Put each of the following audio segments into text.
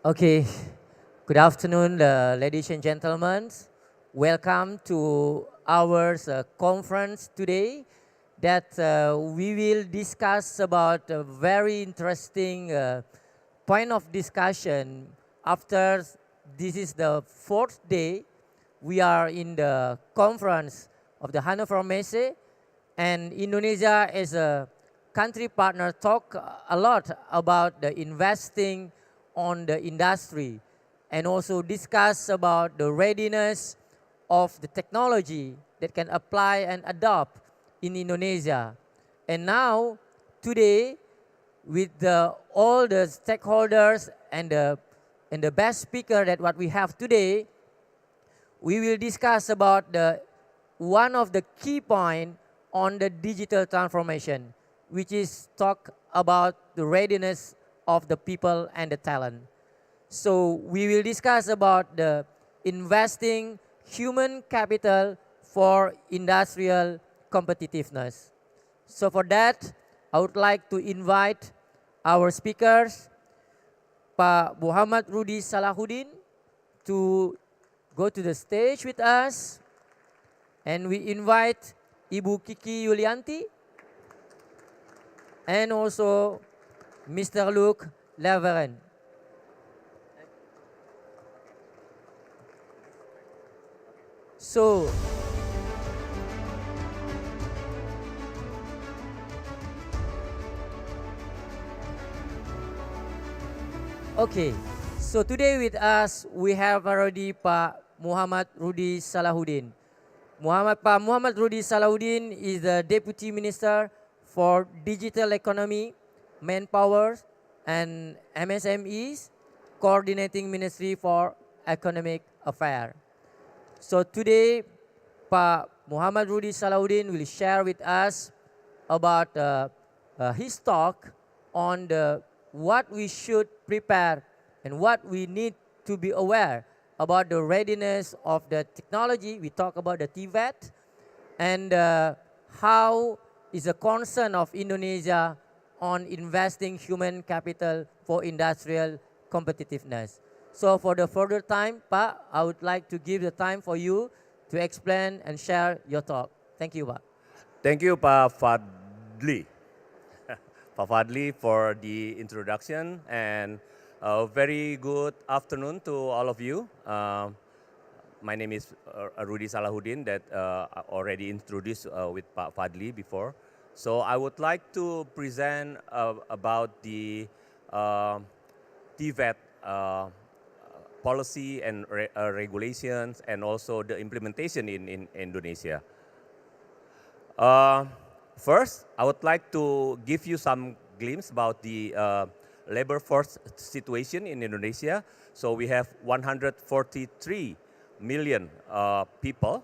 Okay, good afternoon, ladies and gentlemen. Welcome to our conference today that we will discuss about a very interesting point of discussion. After this is the fourth day, we are in the conference of the Hannover Messe, and Indonesia as a country partner talk a lot about the investing on the industry and also discuss about the readiness of the technology that can apply and adopt in Indonesia. And now, today, with all the stakeholders and the best speaker that what we have today, we will discuss about the one of the key point on the digital transformation, which is talk about the readiness of the people and the talent. So we will discuss about the investing human capital for industrial competitiveness. So for that, I would like to invite our speakers, Pak Muhammad Rudi Salahuddin, to go to the stage with us. And we invite Ibu Kiki Yulianti and also Mr. Luke Leveren. So, okay. So today with us, we have already Pak Muhammad Rudi Salahuddin. Pak Muhammad Rudi Salahuddin is the Deputy Minister for Digital Economy, Manpower, and MSMEs, Coordinating Ministry for Economic Affairs. So today, Pak Muhammad Rudi Salahuddin will share with us about his talk on what we should prepare and what we need to be aware about the readiness of the technology. We talk about the TVET and how is a concern of Indonesia on investing human capital for industrial competitiveness. So for the further time, Pak, I would like to give the time for you to explain and share your talk. Thank you, Pak. Thank you, Pak Fadli. Pak Fadli for the introduction and a very good afternoon to all of you. My name is Rudi Salahuddin that I already introduced with Pak Fadli before. So I would like to present about the TVET policy and regulations and also the implementation in Indonesia. First, I would like to give you some glimpse about the labor force situation in Indonesia. So we have 143 million people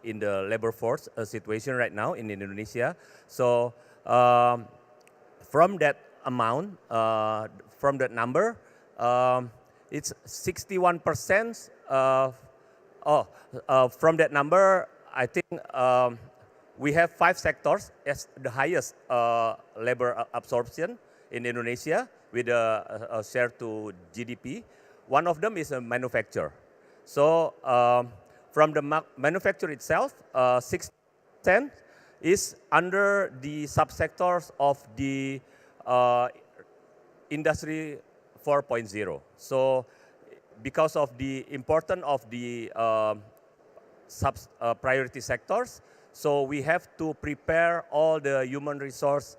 in the labor force situation right now in Indonesia. So from that amount, from that number, it's 61%. From that number, I think we have 5 sectors as the highest labor absorption in Indonesia with a share to GDP. One of them is a manufacture. So from the manufacture itself, 60% is under the subsectors of the industry 4.0. So because of the importance of the priority sectors, so we have to prepare all the human resource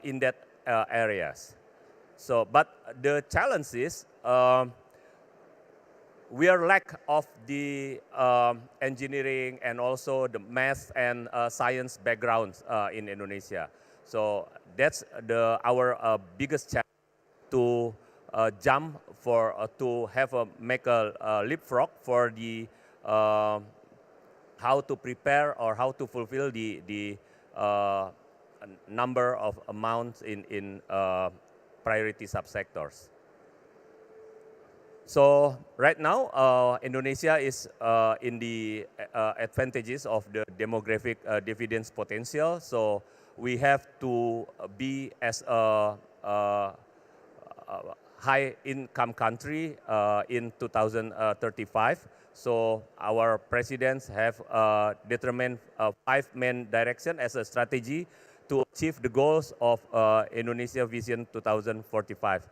in that areas. So, but the challenge is we are lack of the engineering and also the math and science backgrounds in Indonesia. So that's our biggest challenge to jump for to have make a leapfrog for the how to prepare or how to fulfill the number of amounts in priority subsectors. So right now, Indonesia is in the advantages of the demographic dividends potential. So we have to be as a high income country in 2035. So our presidents have determined 5 main directions as a strategy to achieve the goals of Indonesia Vision 2045.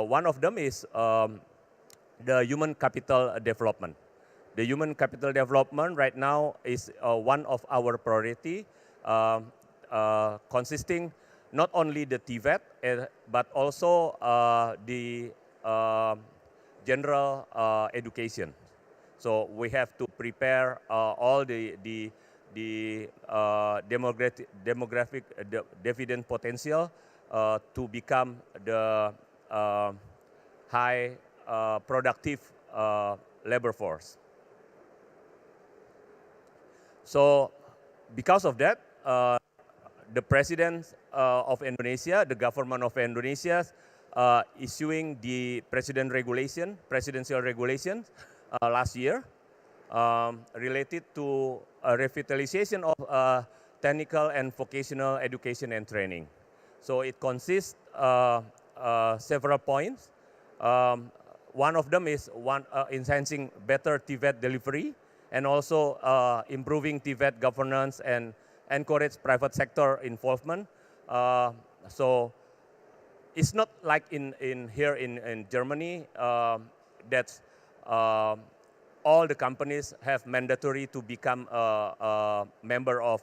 One of them is the human capital development. The human capital development right now is one of our priority, consisting not only the TVET, but also the general education. So we have to prepare all the demographic dividend potential to become the high productive labor force. So because of that, the president of Indonesia, the government of Indonesia, issuing the presidential regulation last year related to revitalization of technical and vocational education and training. So it consists several points. One of them is enhancing better TVET delivery and also improving TVET governance and encourage private sector involvement. So it's not like here in Germany that all the companies have mandatory to become a member of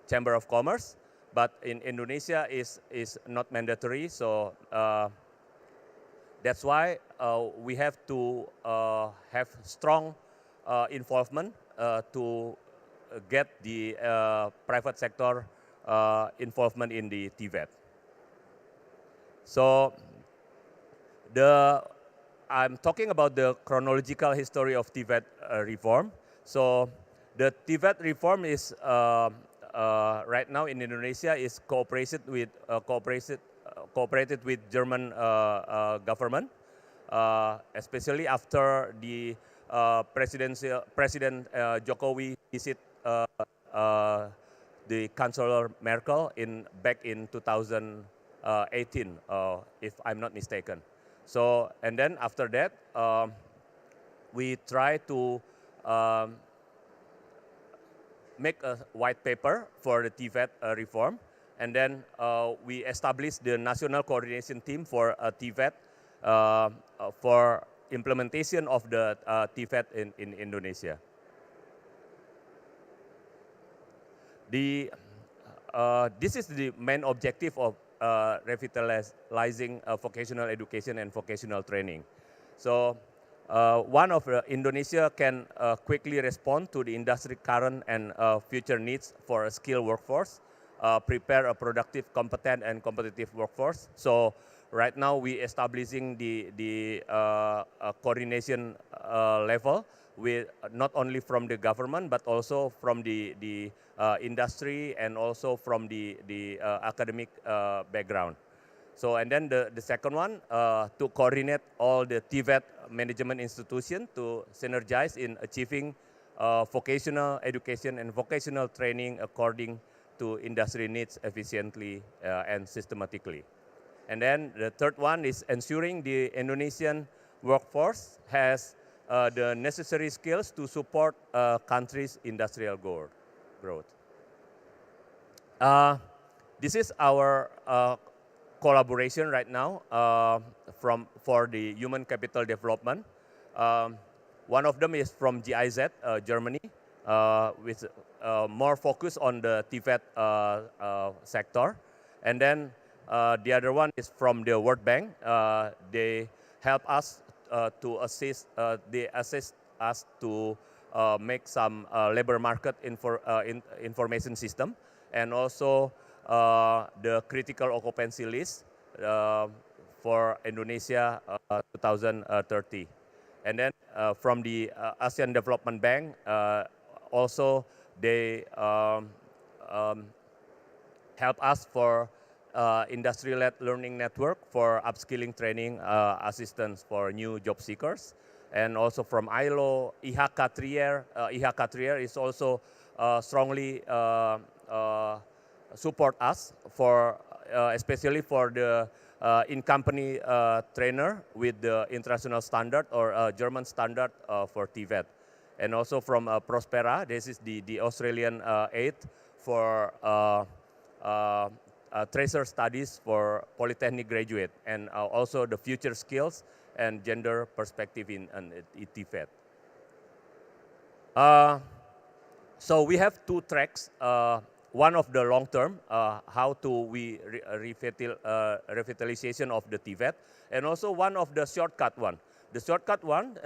Chamber of Commerce, but in Indonesia is not mandatory. So that's why we have to have strong involvement to get the private sector involvement in the TVET. So I'm talking about the chronological history of TVET reform. So the TVET reform is right now in Indonesia is cooperated with German government, especially after the President Jokowi visit the Chancellor Merkel back in 2018, if I'm not mistaken. So and then after that, we try to make a white paper for the TVET reform, and then we established the national coordination team for TVET for implementation of the TVET in Indonesia. This is the main objective of revitalizing vocational education and vocational training. So one of Indonesia can quickly respond to the industry current and future needs for a skilled workforce, prepare a productive, competent, and competitive workforce. So right now we establishing the coordination level with not only from the government but also from the industry and also from the academic background. So and then the second one to coordinate all the TVET management institutions to synergize in achieving vocational education and vocational training according to industry needs efficiently and systematically. And then the third one is ensuring the Indonesian workforce has the necessary skills to support country's industrial growth. This is our collaboration right now for the human capital development. One of them is from GIZ, Germany, with more focus on the TVET sector. And then the other one is from the World Bank. They help us to assist us to make some labor market information system, and also the critical occupancy list for Indonesia 2030. And then from the ASEAN Development Bank, also they help us for industry-led learning network for upskilling training assistance for new job seekers. And also from ILO, IHK Trier is also strongly support us for especially for the in-company trainer with the international standard or German standard for TVET. And also from Prospera, this is the Australian aid for tracer studies for polytechnic graduate, and also the future skills and gender perspective in TVET. So we have two tracks. One of the long term, how to we revitalization of the TVET, and also one of the shortcut one. The shortcut one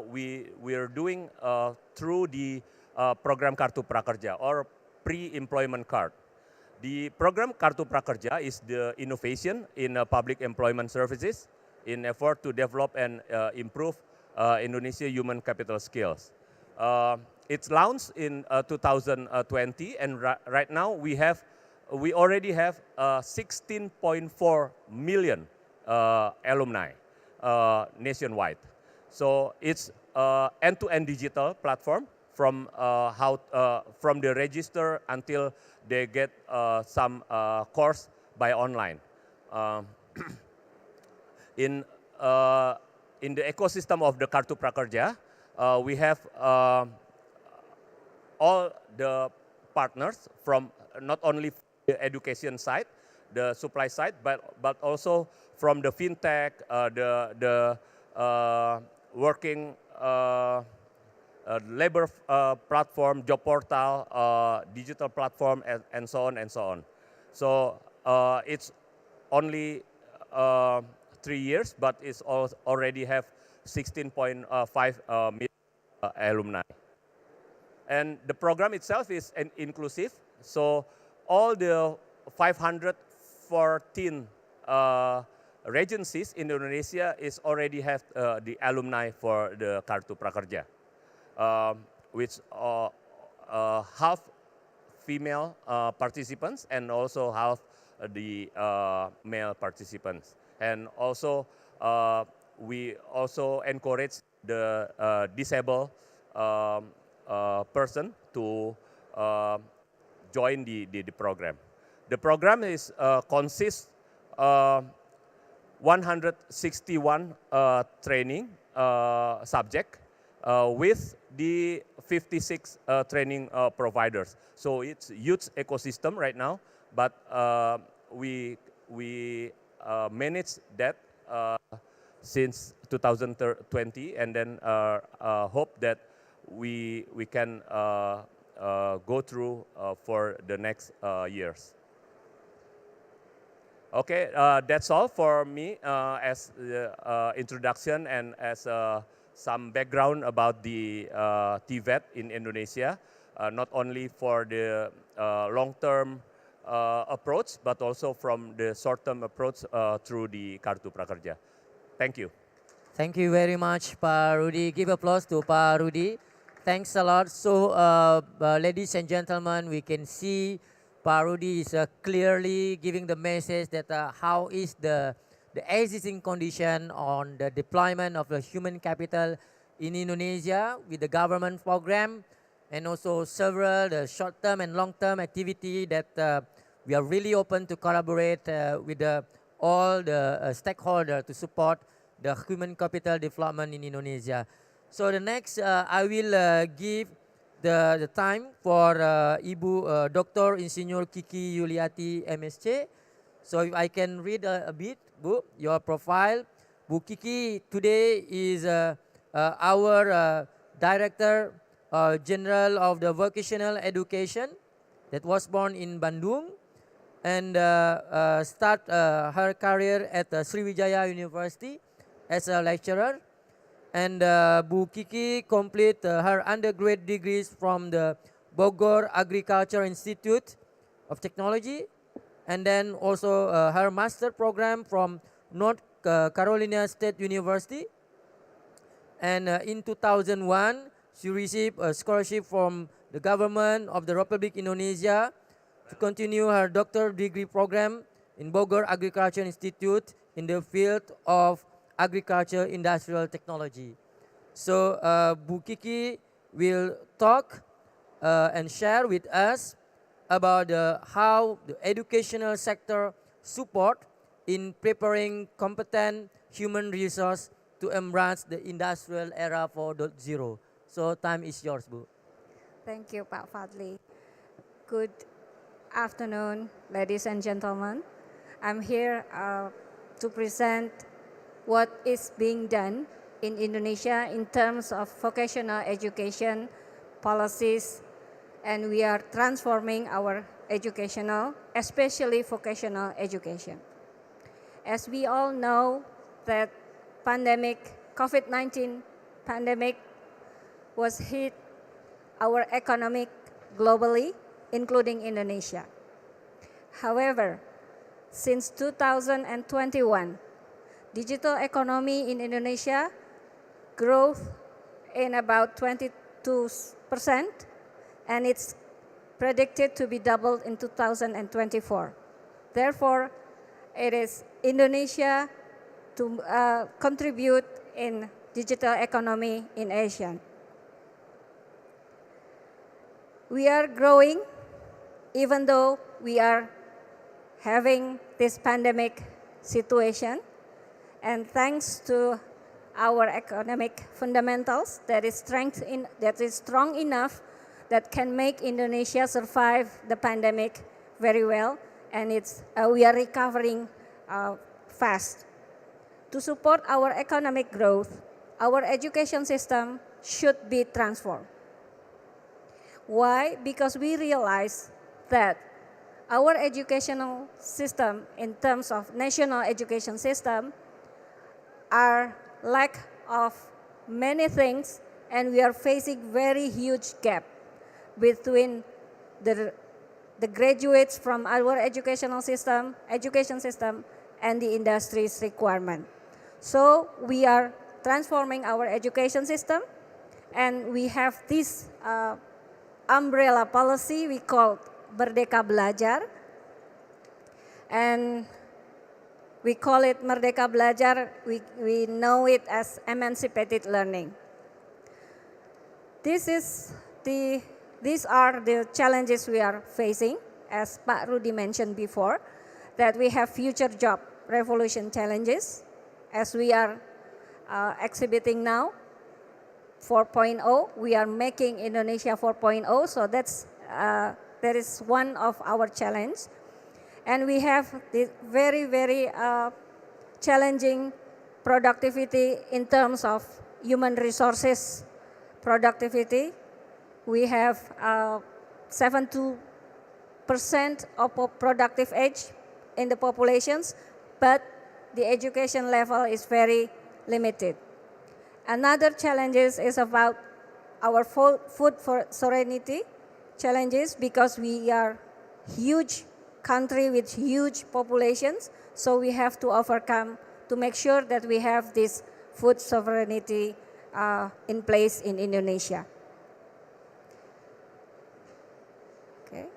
we are doing through the program Kartu Prakerja or pre-employment card. The program Kartu Prakerja is the innovation in public employment services in effort to develop and improve Indonesia human capital skills. It's launched in 2020, and right now we already have 16.4 million alumni nationwide. So it's end-to-end digital platform from from the register until they get some course by online. In the ecosystem of the Kartu Prakerja, we have all the partners from not only the education side, the supply side, but also from the fintech, the working labor platform, job portal, digital platform, and so on and so on. So it's only 3 years, but it's already have 16.5 million alumni. And the program itself is inclusive, so all the 514 regencies in Indonesia is already have the alumni for the Kartu Prakerja, which half female participants and also half the male participants. And also we also encourage the disabled person to join the program. The program is consists 161 training subject with the 56 training providers. So it's huge ecosystem right now, but we manage that since 2020, and then hope that we can go through for the next years. Okay, that's all for me as the introduction and as some background about the TVET in Indonesia, not only for the long-term approach, but also from the short-term approach through the Kartu Prakerja. Thank you. Thank you very much, Pak Rudy. Give applause to Pak Rudy. Thanks a lot. So, ladies and gentlemen, we can see Pak Rudy is clearly giving the message that how is the existing condition on the deployment of the human capital in Indonesia with the government program, and also several the short-term and long-term activity that we are really open to collaborate with all the stakeholders to support the human capital development in Indonesia. So the next, I will give the time for Ibu Dr. Insinyur Kiki Yuliati MSc. So if I can read a bit, Bu, your profile. Bu Kiki today is our Director General of the Vocational Education that was born in Bandung and start her career at Sriwijaya University as a lecturer. And Bu Kiki complete her undergrad degrees from the Bogor Agriculture Institute of Technology, and then also her master program from North Carolina State University. And in 2001, she received a scholarship from the government of the Republic Indonesia to continue her doctoral degree program in Bogor Agriculture Institute in the field of agriculture industrial technology. So Bu Kiki will talk and share with us about how the educational sector support in preparing competent human resource to embrace the industrial era 4.0. So time is yours, Bu. Thank you, Pak Fadli. Good afternoon, ladies and gentlemen. I'm here to present what is being done in Indonesia in terms of vocational education policies, and we are transforming our educational, especially vocational education. As we all know that COVID-19 pandemic was hit our economic globally, including Indonesia. However, since 2021, digital economy in Indonesia growth in about 22%, and it's predicted to be doubled in 2024. Therefore, it is Indonesia to contribute in digital economy in Asia. We are growing even though we are having this pandemic situation, and thanks to our economic fundamentals that is strong enough that can make Indonesia survive the pandemic very well, and we are recovering fast. To support our economic growth, our education system should be transformed. Why? Because we realize that our educational system, in terms of national education system, are lack of many things, and we are facing very huge gap between the graduates from our education system, and the industry's requirement. So we are transforming our education system, and we have this umbrella policy we call Merdeka Belajar, and we call it Merdeka Belajar, we know it as emancipated learning. These are the challenges we are facing, as Pak Rudi mentioned before, that we have future job revolution challenges, as we are exhibiting now, 4.0, we are making Indonesia 4.0, so that is one of our challenge. And we have this very, very challenging productivity in terms of human resources productivity. We have 72% of productive age in the populations, but the education level is very limited. Another challenges is about our food sovereignty challenges, because we are huge country with huge populations, so we have to overcome to make sure that we have this food sovereignty in place in Indonesia. Okay.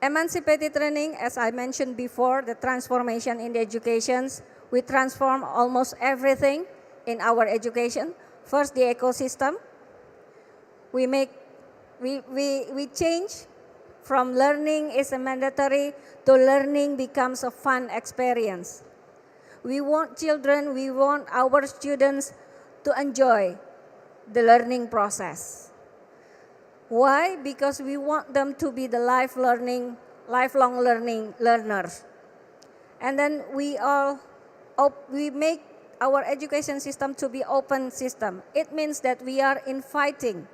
Emancipated learning, as I mentioned before, the transformation in the educations, we transform almost everything in our education. First, the ecosystem. We change from learning is a mandatory to learning becomes a fun experience. We want our students to enjoy the learning process. Why? Because we want them to be the lifelong learning learners. And then we make our education system to be open system. It means that we are inviting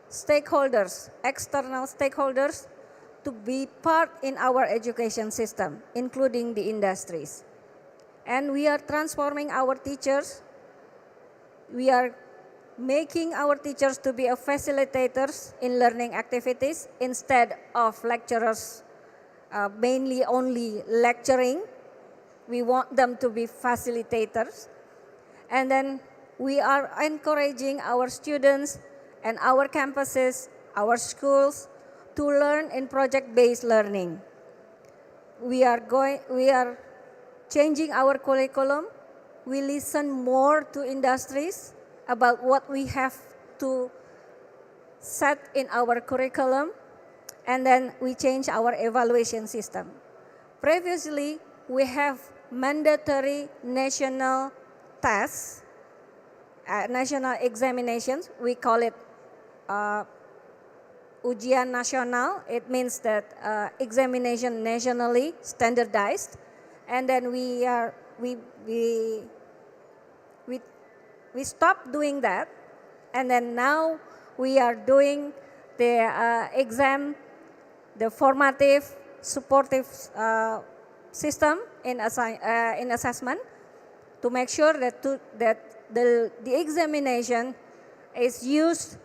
stakeholders, external stakeholders, to be part in our education system, including the industries. And we are transforming our teachers. We are making our teachers to be facilitators in learning activities instead of lecturers, mainly only lecturing. We want them to be facilitators. And then we are encouraging our students and our campuses, our schools, to learn in project-based learning. We are changing our curriculum. We listen more to industries about what we have to set in our curriculum, and then we change our evaluation system. Previously, we have mandatory national tests, national examinations. We call it ujian nasional. It means that examination nationally standardized, and then we stopped doing that, and then now we are doing the exam, the formative, supportive system in assessment to make sure that the examination is used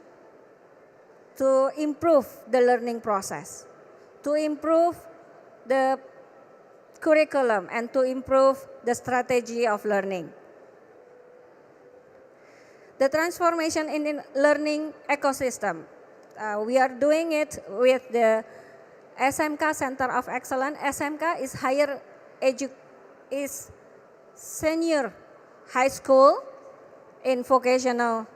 to improve the learning process, to improve the curriculum, and to improve the strategy of learning. The transformation in learning ecosystem. We are doing it with the SMK Center of Excellence. SMK is senior high school in vocational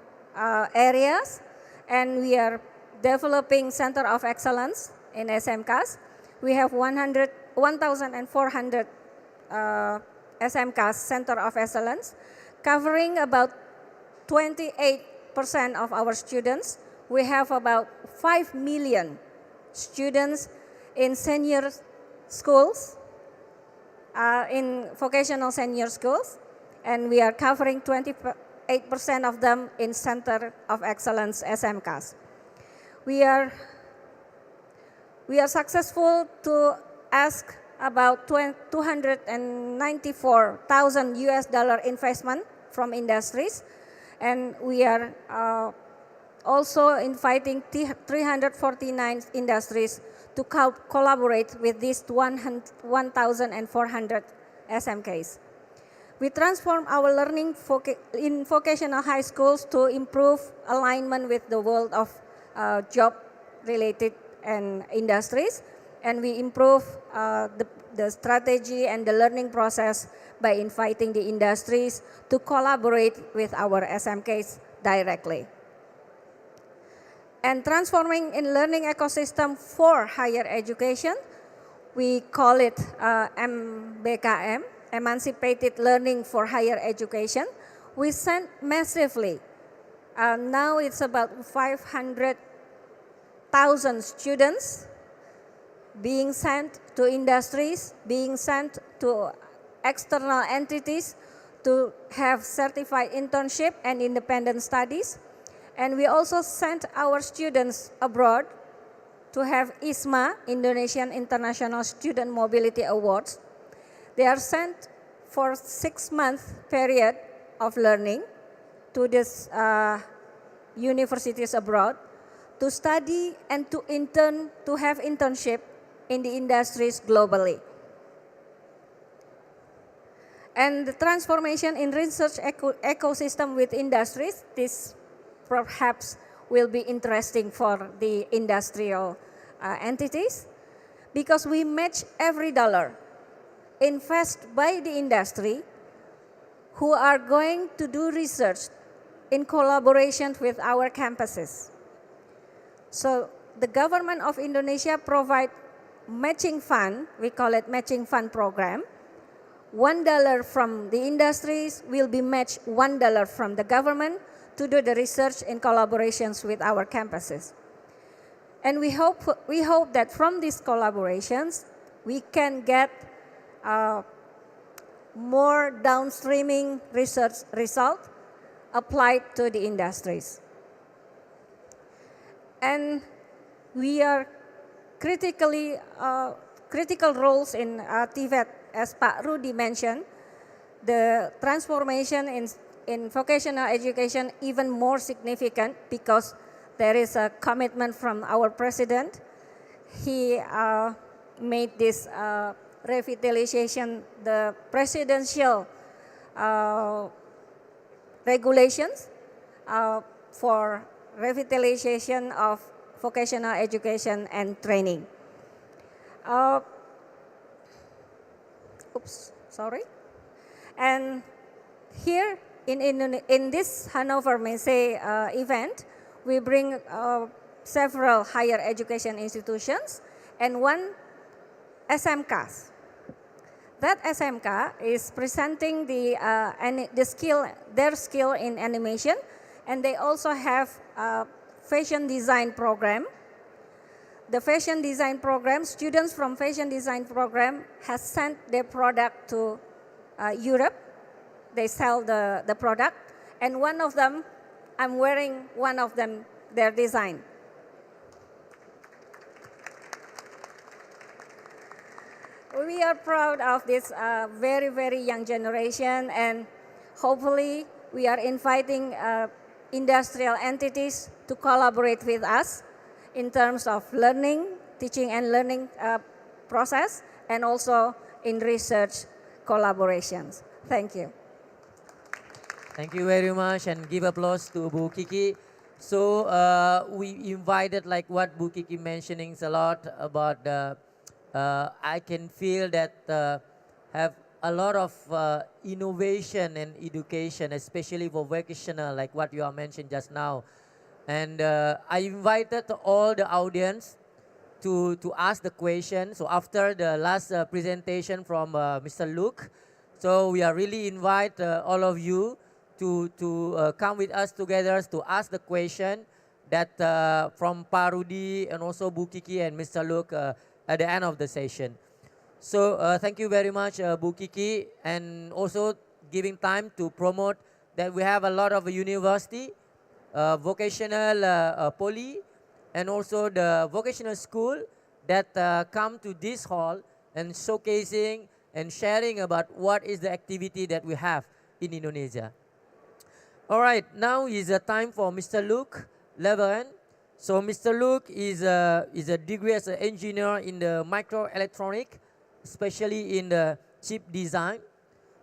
areas, and we are developing Center of Excellence in SMKs. We have 1,400 SMKs, Center of Excellence, covering about 28% of our students. We have about 5 million students in senior schools, in vocational senior schools, and we are covering 28% of them in Center of Excellence SMKs. We are successful to ask about $294,000 investment from industries, and we are also inviting 349 industries to collaborate with these 1,400 SMKs. We transform our learning in vocational high schools to improve alignment with the world of job-related and industries, and we improve the strategy and the learning process by inviting the industries to collaborate with our SMKs directly. And transforming in learning ecosystem for higher education, we call it MBKM, Emancipated Learning for Higher Education. We sent massively. Now it's about 500,000 students being sent to industries, being sent to external entities to have certified internship and independent studies. And we also sent our students abroad to have ISMA, Indonesian International Student Mobility Awards. They are sent for 6-month period of learning to these universities abroad to study and to intern, to have internship in the industries globally. And the transformation in research ecosystem with industries, this perhaps will be interesting for the industrial entities, because we match every dollar invested by the industry who are going to do research in collaboration with our campuses. So the government of Indonesia provide matching fund, we call it matching fund program. $1 from the industries will be matched $1 from the government to do the research in collaborations with our campuses. And we hope that from these collaborations, we can get more downstreaming research result applied to the industries. And we are critical roles in TVET, as Pak Rudi mentioned, the transformation in vocational education even more significant because there is a commitment from our president. He made this revitalization, the presidential regulations for revitalization of vocational education and training. And here in this Hannover Messe event, we bring several higher education institutions and one SMKs. that SMK is presenting their skill in animation, and they also have a fashion design program. The fashion design program, students from fashion design program has sent their product to Europe. They sell the product, and one of them, I'm wearing one of them, their design. We are proud of this very, very young generation, and hopefully we are inviting industrial entities to collaborate with us in terms of learning, teaching and learning process, and also in research collaborations. Thank you. Thank you very much, and give applause to Bu Kiki. So we invited, like what Bu Kiki mentioning a lot about the, I can feel that have a lot of innovation and education, especially for vocational, like what you are mentioned just now. And I invited all the audience to ask the question. So after the last presentation from Mr. Luke, so we are really invite all of you to come with us together to ask the question that from Pak Rudi and also Bu Kiki and Mr. Luke at the end of the session. So thank you very much, Bu Kiki, and also giving time to promote that we have a lot of university, vocational poly, and also the vocational school that come to this hall and showcasing and sharing about what is the activity that we have in Indonesia. All right, now is the time for Mr. Luke Leveren. So Mr. Luke is a degree as an engineer in the microelectronic, especially in the chip design.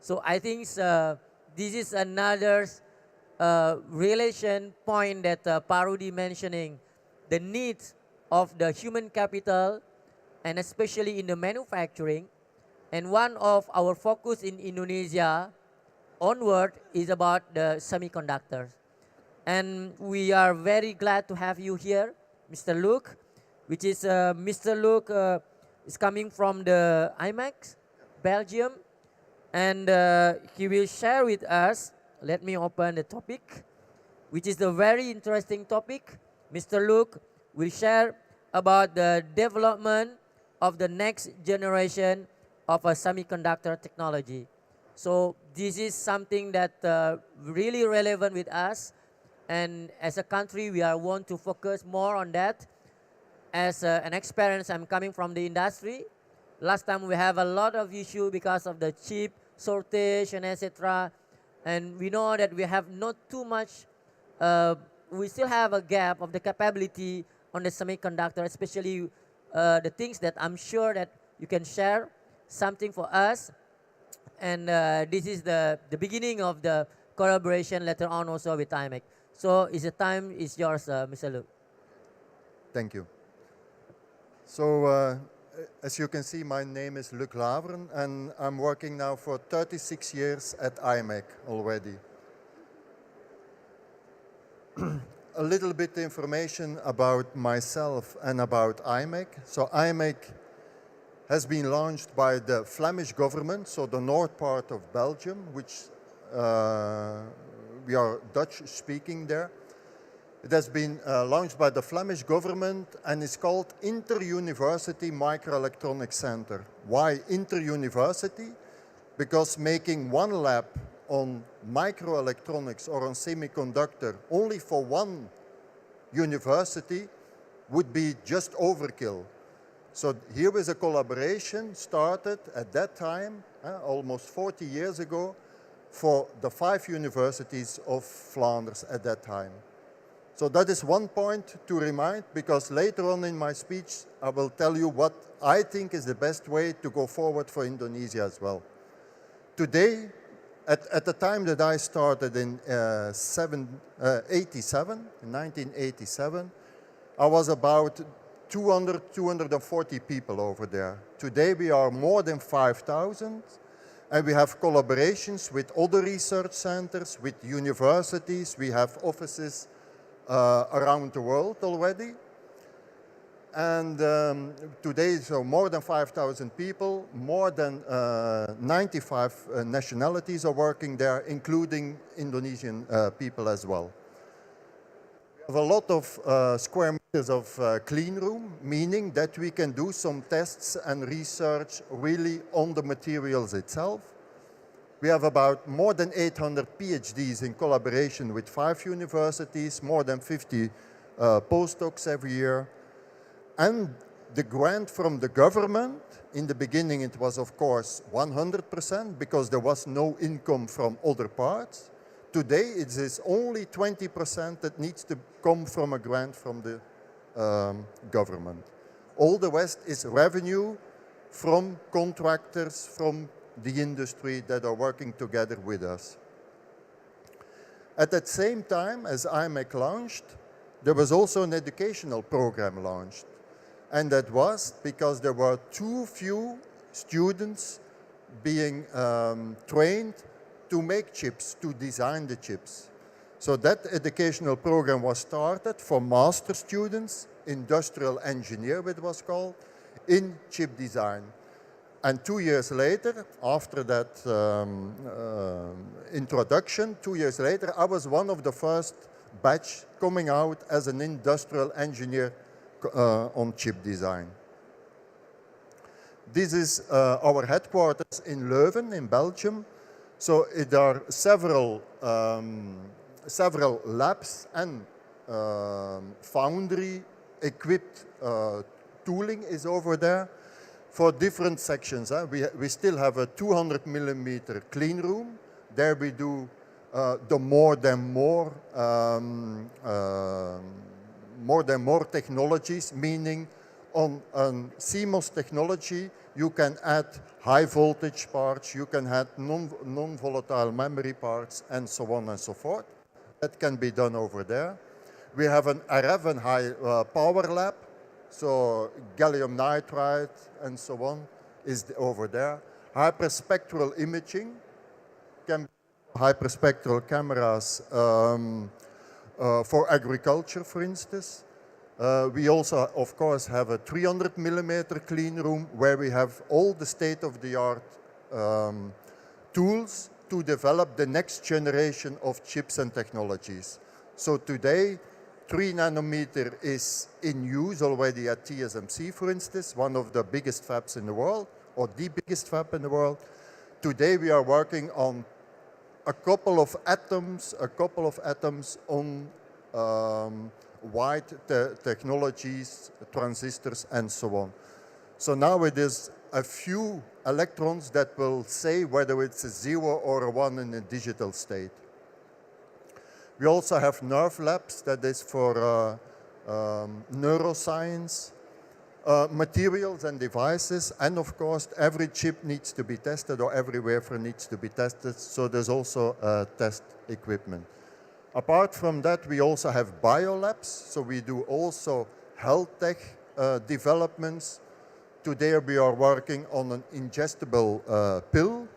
So I think this is another relation point that Parudi mentioning, the needs of the human capital, and especially in the manufacturing. And one of our focus in Indonesia onward is about the semiconductors. And we are very glad to have you here, Mr. Luke, which is Mr. Luke is coming from the IMEX, Belgium, and he will share with us, let me open the topic, which is a very interesting topic. Mr. Luke will share about the development of the next generation of a semiconductor technology. So this is something that really relevant with us, and as a country we are want to focus more on that. As an experience, I'm coming from the industry. Last time we have a lot of issue because of the chip shortage and etc. And we know that we have not too much, we still have a gap of the capability on the semiconductor, especially the things that I'm sure that you can share something for us. And this is the beginning of the collaboration later on also with IMEC. So the time is yours, Mr. Luke. Thank you. So as you can see, my name is Luc Laveren, and I'm working now for 36 years at IMEC already. A little bit information about myself and about IMEC. So IMEC has been launched by the Flemish government, so the north part of Belgium, which we are Dutch speaking there. It has been launched by the Flemish government and is called Inter-University Microelectronics Center. Why inter-university? Because making one lab on microelectronics or on semiconductor only for one university would be just overkill. So here is a collaboration started at that time, almost 40 years ago, for the 5 universities of Flanders at that time. So that is one point to remind, because later on in my speech I will tell you what I think is the best way to go forward for Indonesia as well. Today, at the time that I started in 1987, I was about 240 people over there. Today we are more than 5,000, and we have collaborations with other research centers, with universities. We have offices around the world already. And today, so more than 5,000 people, more than 95 nationalities are working there, including Indonesian people as well. We have a lot of square meters of clean room, meaning that we can do some tests and research really on the materials itself. We have about more than 800 PhDs in collaboration with 5 universities, more than 50 postdocs every year. And the grant from the government, in the beginning it was of course 100% because there was no income from other parts. Today it is only 20% that needs to come from a grant from the government. All the rest is revenue from contractors, from the industry that are working together with us. At that same time as IMEC launched, there was also an educational program launched. And that was because there were too few students being trained to make chips, to design the chips. So that educational program was started for master students, industrial engineer it was called, in chip design. And 2 years later, after that introduction, 2 years later, I was one of the first batch coming out as an industrial engineer on chip design. This is our headquarters in Leuven, in Belgium. So there are several labs and foundry-equipped tooling is over there for different sections. We still have a 200 millimeter clean room. There we do the more than more technologies, meaning on CMOS technology, you can add high voltage parts, you can add non-volatile memory parts, and so on and so forth. That can be done over there. We have an RF and high power lab, so gallium nitride and so on is over there. Hyperspectral imaging, hyperspectral cameras for agriculture, for instance. We also, of course, have a 300 millimeter clean room where we have all the state-of-the-art tools to develop the next generation of chips and technologies. So today, 3 nanometer is in use already at TSMC, for instance, one of the biggest fabs in the world, or the biggest fab in the world. Today we are working on a couple of atoms on wide technologies, transistors, and so on. So now it is a few electrons that will say whether it's a 0 or a 1 in a digital state. We also have nerve labs, that is for neuroscience, materials and devices, and of course every chip needs to be tested or every wafer needs to be tested, so there's also test equipment. Apart from that, we also have biolabs, so we do also health tech developments. Today we are working on an ingestible pill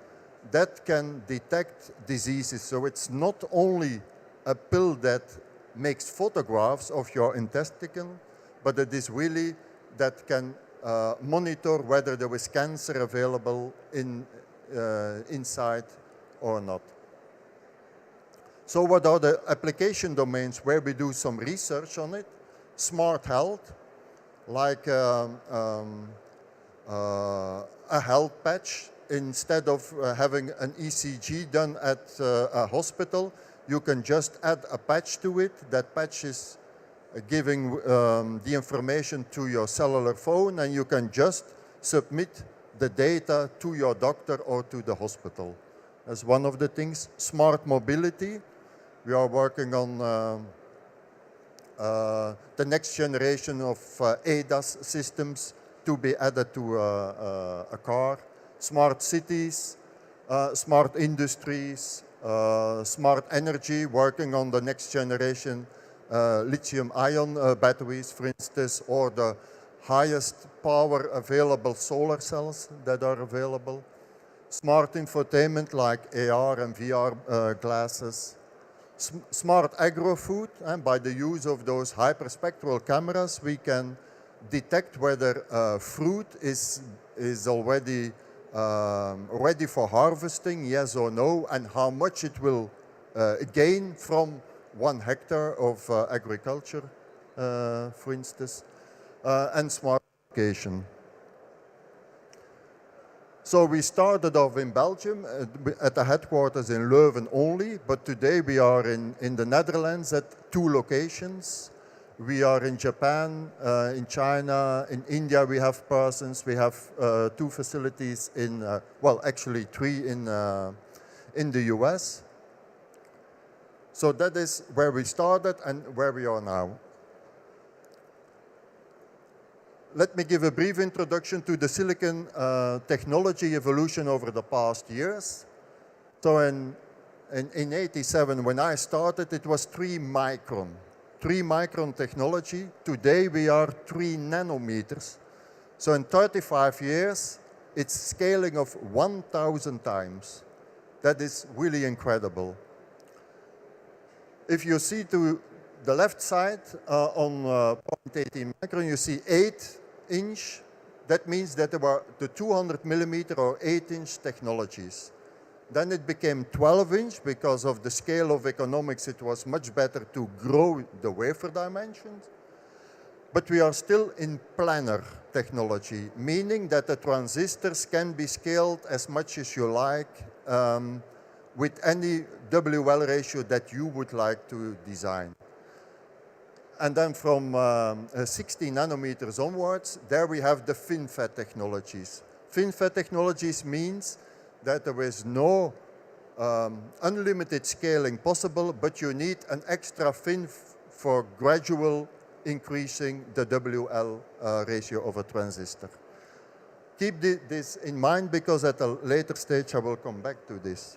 that can detect diseases, so it's not only a pill that makes photographs of your intestine, but it is really that can monitor whether there is cancer available inside or not. So what are the application domains where we do some research on it? Smart health, like a health patch. Instead of having an ECG done at a hospital, you can just add a patch to it. That patch is giving the information to your cellular phone, and you can just submit the data to your doctor or to the hospital. That's one of the things. Smart mobility. We are working on the next generation of ADAS systems to be added to a car. Smart cities, smart industries, smart energy, working on the next generation lithium-ion batteries, for instance, or the highest power available solar cells that are available. Smart infotainment like AR and VR glasses. Smart agro-food, and by the use of those hyperspectral cameras, we can detect whether fruit is already ready for harvesting, yes or no, and how much it will gain from 1 hectare of agriculture, for instance, and smart education. So we started off in Belgium at the headquarters in Leuven only, but today we are in the Netherlands at 2 locations. We are in Japan, in China, in India we have persons. We have 2 facilities in, well actually 3 in the US. So that is where we started and where we are now. Let me give a brief introduction to the silicon technology evolution over the past years. So in 87, when I started, it was 3 micron technology. Today we are 3 nanometers. So in 35 years, it's scaling of 1,000 times. That is really incredible. If you see to the left side on 0.18 micron, you see 8-inch. That means that there were the 200 millimeter or 8-inch technologies. Then it became 12-inch because of the scale of economics. It was much better to grow the wafer dimensions. But we are still in planar technology, meaning that the transistors can be scaled as much as you like with any WL ratio that you would like to design. And then from 60 nanometers onwards, there we have the FinFET technologies. FinFET technologies means that there is no unlimited scaling possible, but you need an extra fin for gradual increasing the WL ratio of a transistor. Keep this in mind because at a later stage I will come back to this.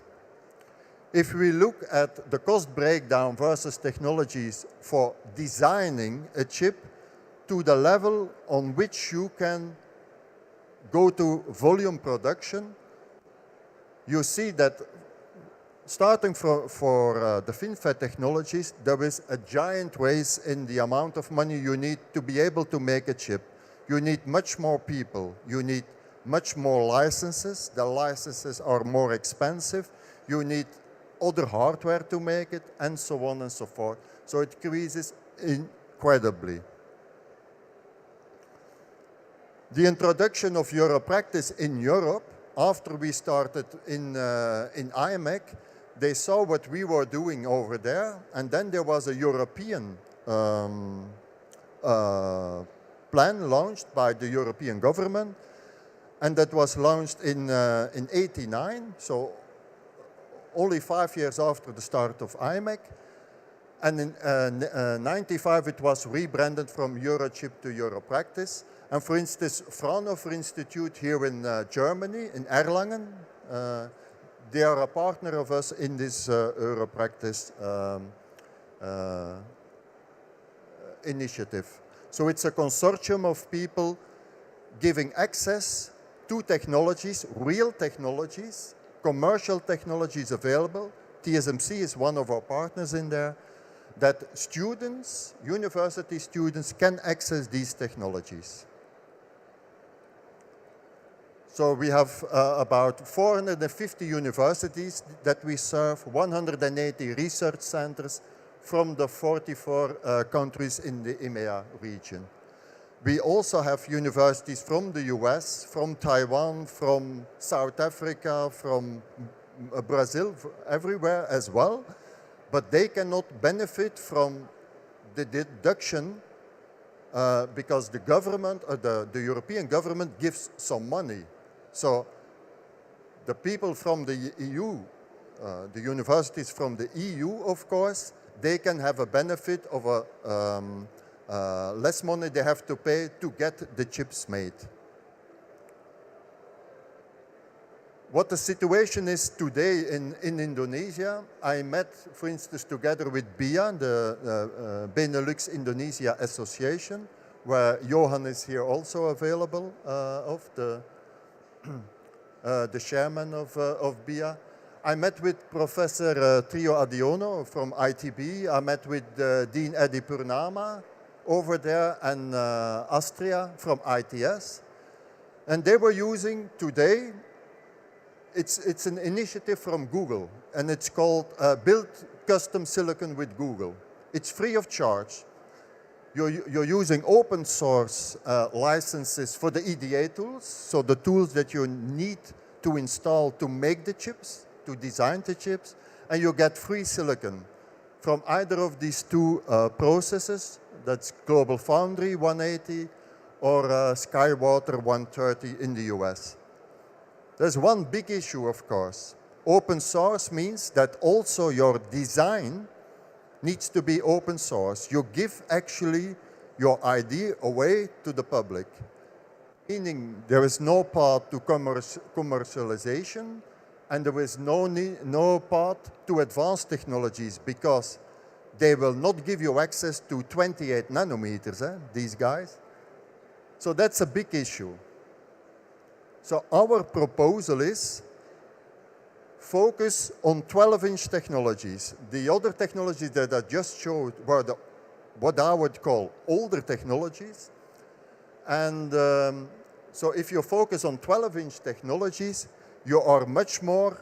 If we look at the cost breakdown versus technologies for designing a chip to the level on which you can go to volume production, you see that starting for the FinFET technologies, there is a giant race in the amount of money you need to be able to make a chip. You need much more people. You need much more licenses. The licenses are more expensive. You need other hardware to make it, and so on and so forth. So it increases incredibly. The introduction of Europractice in Europe, after we started in IMEC, they saw what we were doing over there, and then there was a European plan launched by the European government, and that was launched in '89, so only 5 years after the start of IMEC. And in '95 it was rebranded from Eurochip to Europractice. And for instance, Fraunhofer Institute here in Germany, in Erlangen, they are a partner of us in this Europractice initiative. So it's a consortium of people giving access to technologies, real technologies, commercial technologies available. TSMC is one of our partners in there, that students, university students, can access these technologies. So we have about 450 universities that we serve, 180 research centers from the 44 countries in the EMEA region. We also have universities from the US, from Taiwan, from South Africa, from Brazil, everywhere as well, but they cannot benefit from the deduction because the government, the European government gives some money. So the people from the EU, the universities from the EU, of course, they can have a benefit of a less money they have to pay to get the chips made. What the situation is today in Indonesia, I met, for instance, together with BIA, the Benelux Indonesia Association, where Johan is here also available, of the chairman of BIA. I met with Professor Trio Adiono from ITB. I met with Dean Eddie Purnama over there and Austria from ITS. And they were using today, it's an initiative from Google, and it's called Build Custom Silicon with Google. It's free of charge. You're using open source licenses for the EDA tools, so the tools that you need to install to make the chips, to design the chips, and you get free silicon from either of these two processes. That's Global Foundry 180 or Skywater 130 in the US. There's one big issue, of course. Open source means that also your design needs to be open source. You give actually your idea away to the public, meaning there is no path to commercialization, and there is no path to advanced technologies, because they will not give you access to 28 nanometers, these guys. So that's a big issue. So our proposal is focus on 12-inch technologies. The other technologies that I just showed were what I would call older technologies. And so if you focus on 12-inch technologies, you are much more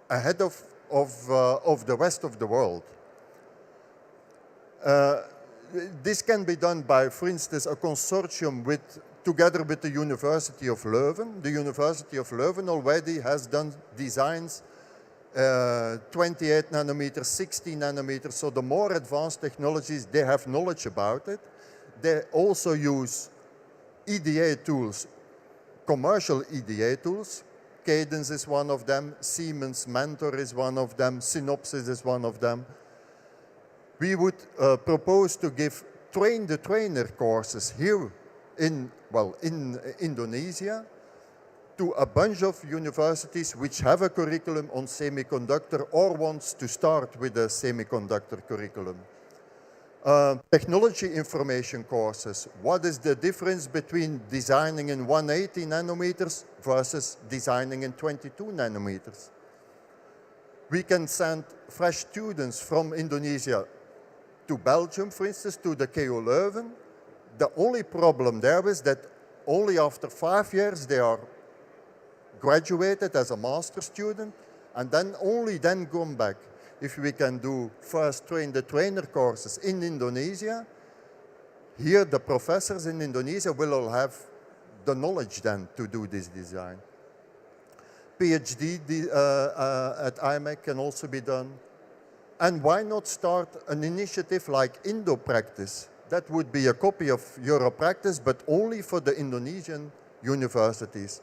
ahead of the rest of the world. This can be done by, for instance, a consortium together with the University of Leuven. The University of Leuven already has done designs 28 nanometers, 16 nanometers, so the more advanced technologies, they have knowledge about it. They also use EDA tools, commercial EDA tools. Cadence is one of them, Siemens Mentor is one of them, Synopsys is one of them. We would propose to give train-the-trainer courses here in Indonesia to a bunch of universities which have a curriculum on semiconductor or wants to start with a semiconductor curriculum. Technology information courses. What is the difference between designing in 180 nanometers versus designing in 22 nanometers? We can send fresh students from Indonesia to Belgium, for instance, to the KU Leuven. The only problem there is that only after 5 years they are graduated as a master student, and then only then come back. If we can do first train-the-trainer courses in Indonesia, here the professors in Indonesia will all have the knowledge then to do this design. PhD at IMEC can also be done. And why not start an initiative like Indo-Practice? That would be a copy of Euro-Practice, but only for the Indonesian universities.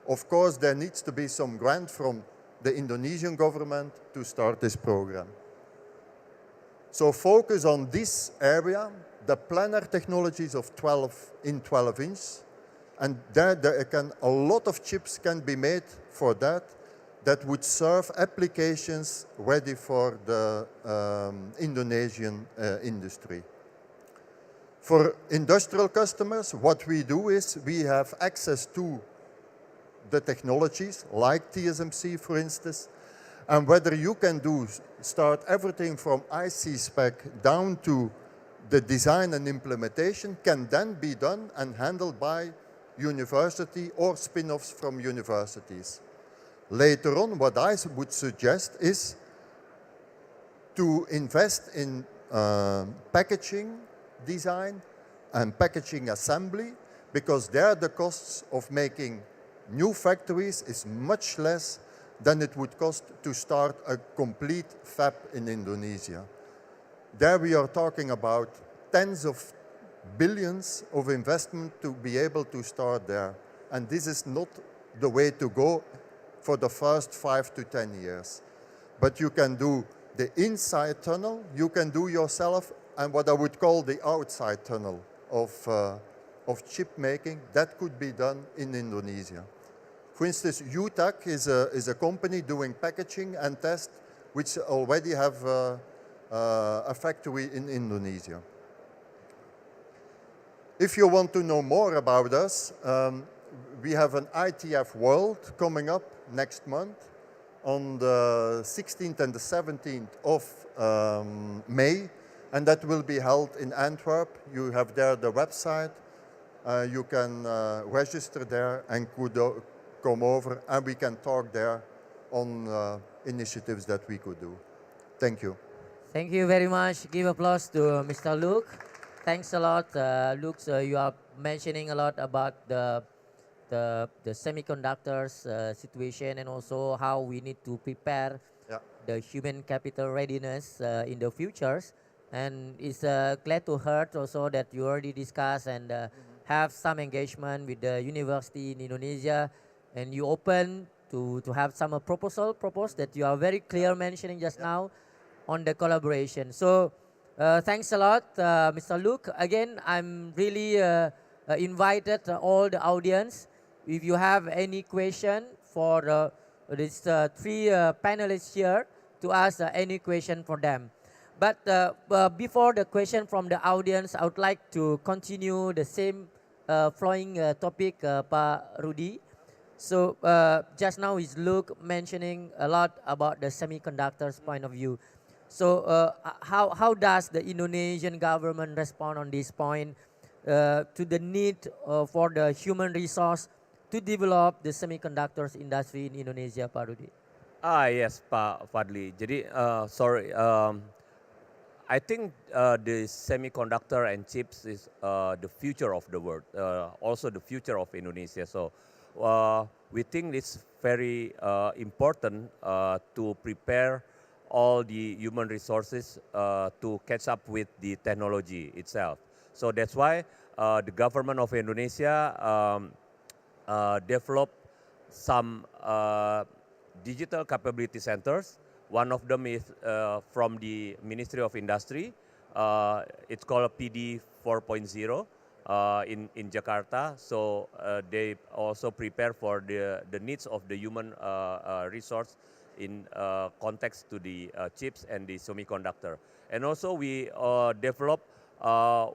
Of course, there needs to be some grant from the Indonesian government to start this program. So focus on this area, the planar technologies of 12 inch, and there a lot of chips can be made for that would serve applications ready for the Indonesian industry. For industrial customers, what we do is we have access to the technologies, like TSMC, for instance, and whether you can start everything from IC spec down to the design and implementation can then be done and handled by university or spin-offs from universities. Later on, what I would suggest is to invest in packaging design and packaging assembly, because there the costs of making new factories is much less than it would cost to start a complete fab in Indonesia. There we are talking about tens of billions of investment to be able to start there. And this is not the way to go for the first 5 to 10 years. But you can do the inside tunnel, you can do yourself, and what I would call the outside tunnel of chip making, that could be done in Indonesia. For instance, UTAC is a company doing packaging and test, which already have a factory in Indonesia. If you want to know more about us, we have an ITF World coming up next month on the 16th and the 17th of May. And that will be held in Antwerp. You have there the website. You can register there and come over, and we can talk there on initiatives that we could do. Thank you. Thank you very much. Give applause to Mr. Luke. Thanks a lot, Luke. You are mentioning a lot about the semiconductors situation and also how we need to prepare Yeah. the human capital readiness in the futures. And it's glad to hear also that you already discussed and have some engagement with the university in Indonesia, and you open to have some proposed that you are very clear mentioning just now on the collaboration. So thanks a lot, Mr. Luke. Again, I'm really invited all the audience. If you have any question for these three panelists here, to ask any question for them. But before the question from the audience, I would like to continue the same flowing topic, Pak Rudy. So just now is Luke mentioning a lot about the semiconductors point of view. So how does the Indonesian government respond on this point to the need for the human resource to develop the semiconductors industry in Indonesia, Pak Rudy? Yes, Pak Fadli. Jadi, sorry, I think the semiconductor and chips is the future of the world, also the future of Indonesia. So we think it's very important to prepare all the human resources to catch up with the technology itself. So that's why the government of Indonesia developed some digital capability centers. One of them is from the Ministry of Industry. It's called PD 4.0 in Jakarta. So they also prepare for the needs of the human resource in context to the chips and the semiconductor. And also we develop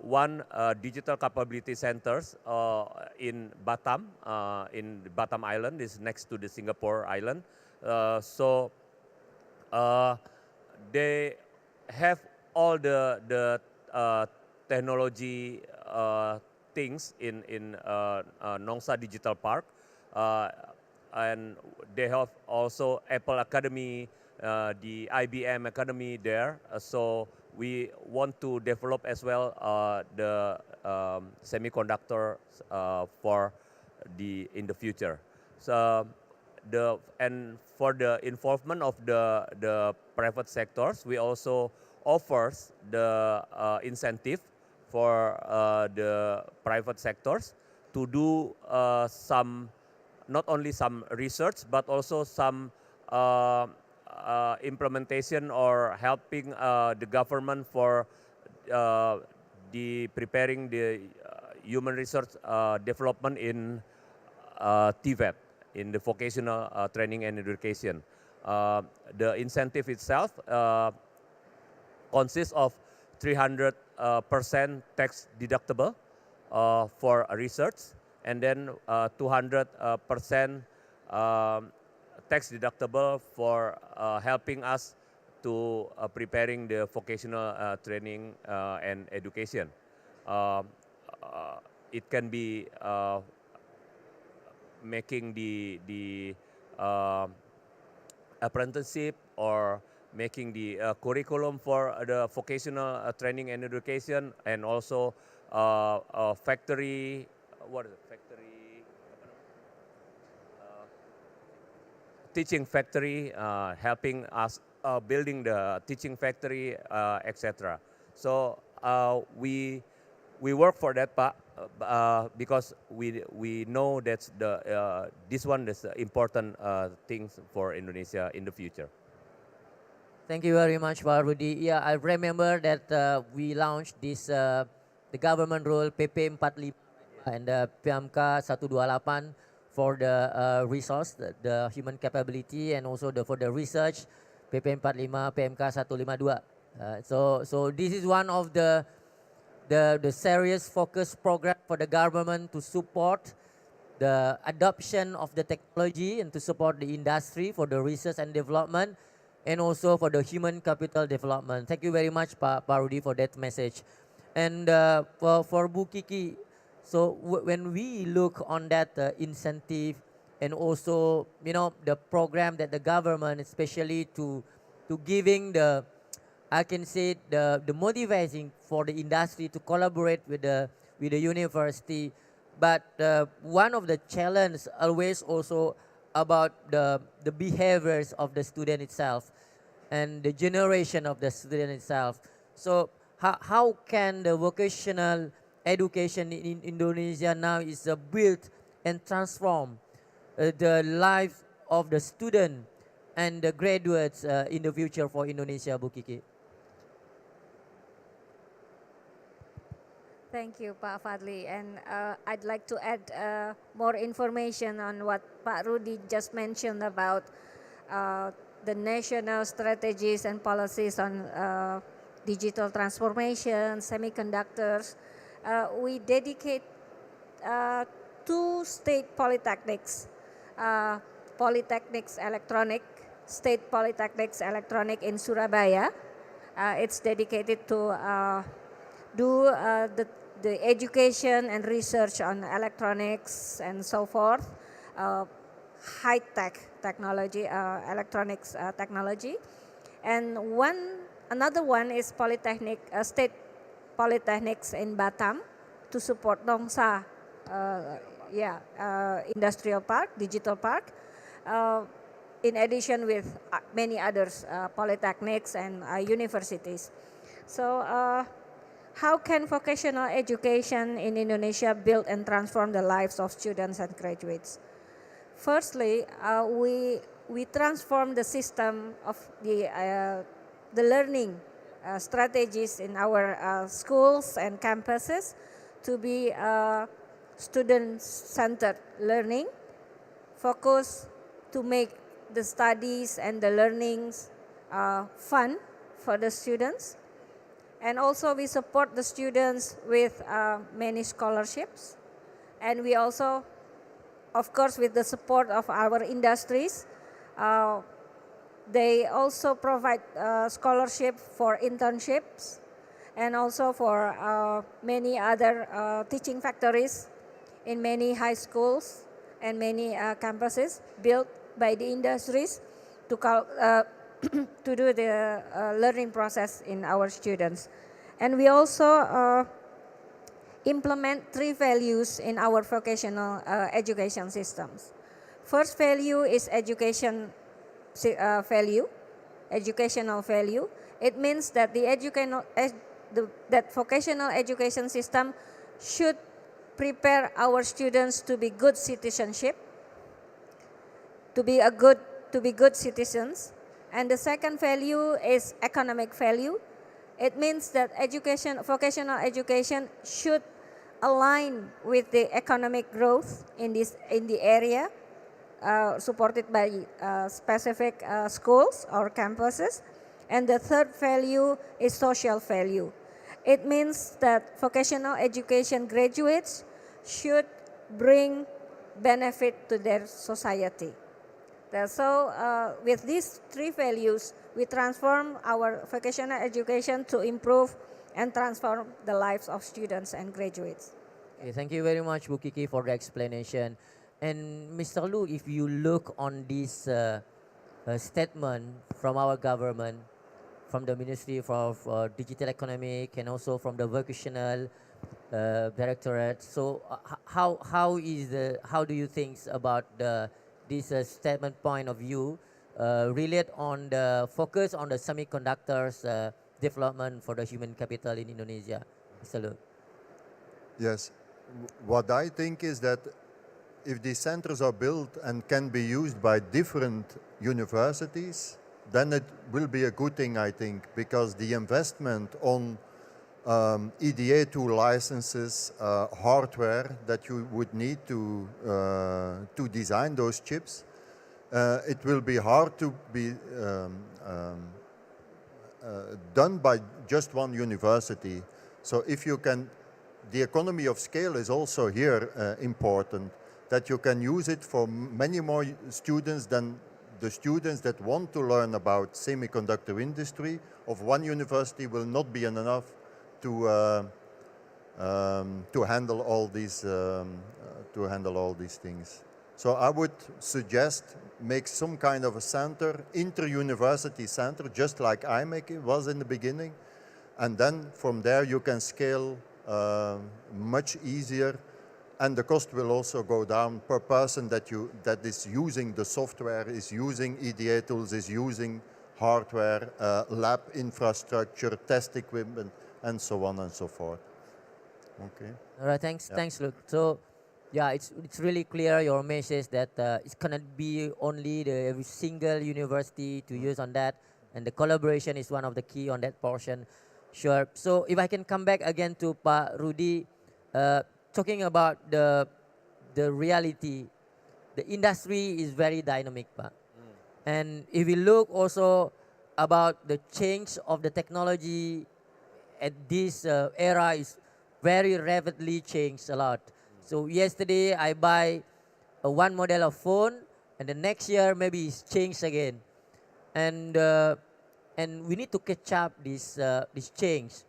one digital capability centers in Batam Island. Is next to the Singapore Island. So they have all the technology things in Nongsa Digital Park, and they have also Apple Academy, the IBM Academy there. So we want to develop as well the semiconductor for in the future. So for the involvement of the private sectors, we also offers the incentive for the private sectors to do some, not only some research, but also some implementation or helping the government for the preparing the human resource development in TVET, in the vocational training and education. The incentive itself consists of 300% tax deductible for research, and then 200% tax deductible for helping us to preparing the vocational training and education. It can be making the apprenticeship or making the curriculum for the vocational training and education, and also factory, what is it, factory, teaching factory, helping us building the teaching factory, etc. So we work for that part because we know that's this one is important things for Indonesia in the future. Thank you very much, Pak Rudy. Yeah, I remember that we launched this the government rule PP 45 and PMK 128 for the resource, the human capability, and also for the research PP 45 PMK 152. So this is one of the serious focus program for the government to support the adoption of the technology and to support the industry for the research and development. and also for the human capital development. Thank you very much, Pak Rudi, for that message. And for Bu Kiki, so when we look on that incentive and also the program that the government, especially to giving the, I can say, the motivating for the industry to collaborate with the university. But one of the challenge always also about the behaviors of the student itself and the generation of the student itself. So how can the vocational education in Indonesia now is built and transform the life of the student and the graduates in the future for Indonesia, Bu Kiki? Thank you, Pak Fadli. And I'd like to add more information on what Pak Rudi just mentioned about the national strategies and policies on digital transformation, semiconductors. We dedicate 2 state polytechnics, Polytechnics Electronic, State Polytechnics Electronic in Surabaya. It's dedicated to do the education and research on electronics and so forth, high-tech technology, electronics technology. And another one is Polytechnic, State Polytechnics in Batam to support Nongsa, industrial park, digital park, in addition with many others, polytechnics and universities. So how can vocational education in Indonesia build and transform the lives of students and graduates? Firstly, we transform the system of the learning strategies in our schools and campuses to be student-centered learning, focus to make the studies and the learnings fun for the students. And also we support the students with many scholarships. And we also, of course, with the support of our industries, they also provide scholarship for internships and also for many other teaching factories in many high schools and many campuses built by the industries to to do the learning process in our students. And we also implement 3 values in our vocational education systems. First value is educational value. It means that that vocational education system should prepare our students to be good citizenship, to be good citizens. And the second value is economic value. It means that vocational education should align with the economic growth in the area, supported by specific schools or campuses. And the third value is social value. It means that vocational education graduates should bring benefit to their society. So with these 3 values, we transform our vocational education to improve and transform the lives of students and graduates. Okay, thank you very much, Bu Kiki, for the explanation. And Mr. Lu, if you look on this statement from our government, from the Ministry of Digital Economic and also from the Vocational Directorate, so how do you think about this statement point of view relate on the focus on the semiconductors development for the human capital in Indonesia, Mr. Lu? Yes. What I think is that if these centers are built and can be used by different universities, then it will be a good thing, I think, because the investment on EDA2 licenses, hardware that you would need to design those chips, it will be hard to be done by just one university. So if you can, the economy of scale is also here important, that you can use it for many more students than the students that want to learn about semiconductor industry of one university will not be enough to handle all these things. So I would suggest make some kind of a center, inter-university center, just like IMEC was in the beginning, and then from there you can scale much easier, and the cost will also go down per person that is using the software, is using EDA tools, is using hardware, lab infrastructure, test equipment, and so on and so forth. Okay. All right, thanks, Yeah. thanks, Luke. So, yeah, it's really clear your message that it cannot be only the every single university to use on that, and the collaboration is one of the key on that portion. Sure. So, if I can come back again to Pak Rudy, talking about the reality, the industry is very dynamic, Pak. And if we look also about the change of the technology at this era is very rapidly changed a lot. So yesterday I buy one model of phone, and the next year maybe it's changed again, and uh, and we need to catch up this change,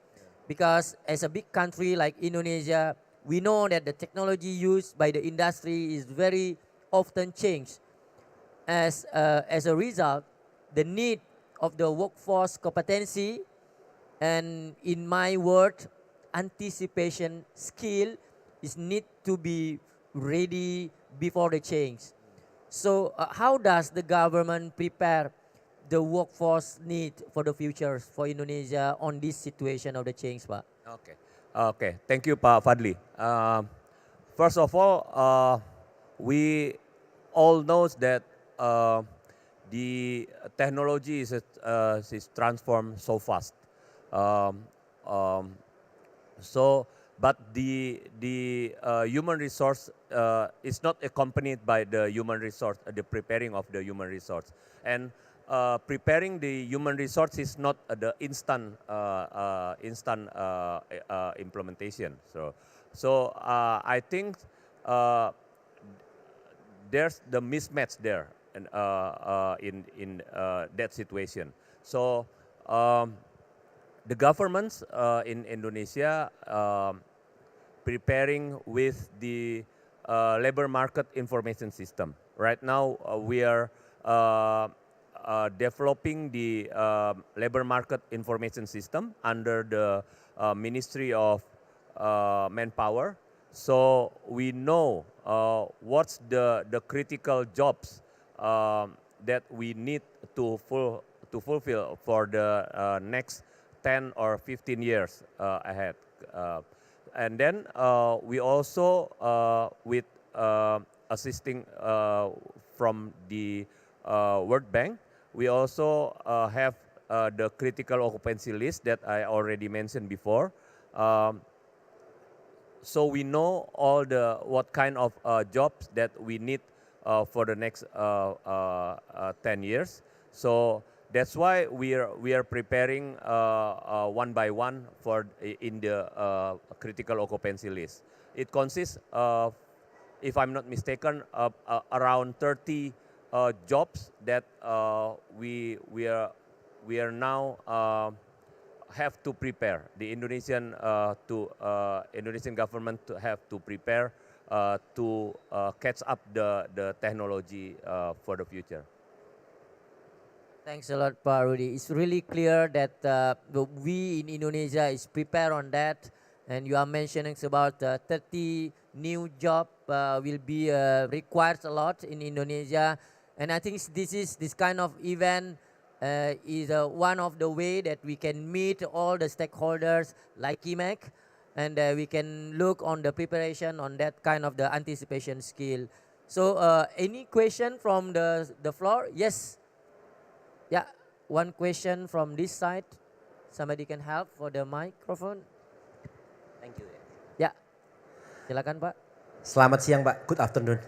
because as a big country like Indonesia, we know that the technology used by the industry is very often changed. As a result, the need of the workforce competency, and in my word, anticipation skill is need to be ready before the change. So how does the government prepare the workforce need for the future for Indonesia on this situation of the change, Pak? Okay. Okay. Thank you, Pak Fadli. First of all, we all knows that the technology is transformed so fast. Um, um, so, but the human resource is not accompanied by the human resource, the preparing of the human resource, and preparing the human resource is not the instant implementation. So I think uh, there's the mismatch there in that situation. So the governments in Indonesia preparing with the labor market information system. Right now, we are developing the labor market information system under the Ministry of Manpower. So we know what's the critical jobs that we need to fulfill for the next 10 or 15 years ahead. And then we also, with assisting from the World Bank, we also have the critical occupancy list that I already mentioned before. So we know all the what kind of jobs that we need for the next 10 years. So that's why we are preparing one by one for in the critical occupancy list. It consists of, if I'm not mistaken, around 30 jobs that we are now have to prepare. The Indonesian government to have to prepare to catch up the technology for the future. Thanks a lot, Pak Rudy. It's really clear that we in Indonesia is prepared on that, and you are mentioning about 30 new job will be required a lot in Indonesia, and I think this kind of event is one of the way that we can meet all the stakeholders like IMEC, and we can look on the preparation on that kind of the anticipation skill. So any question from the floor? Yes. Yeah, one question from this side. Somebody can help for the microphone. Thank you. Ya, silakan Pak. Selamat siang Pak. Good afternoon.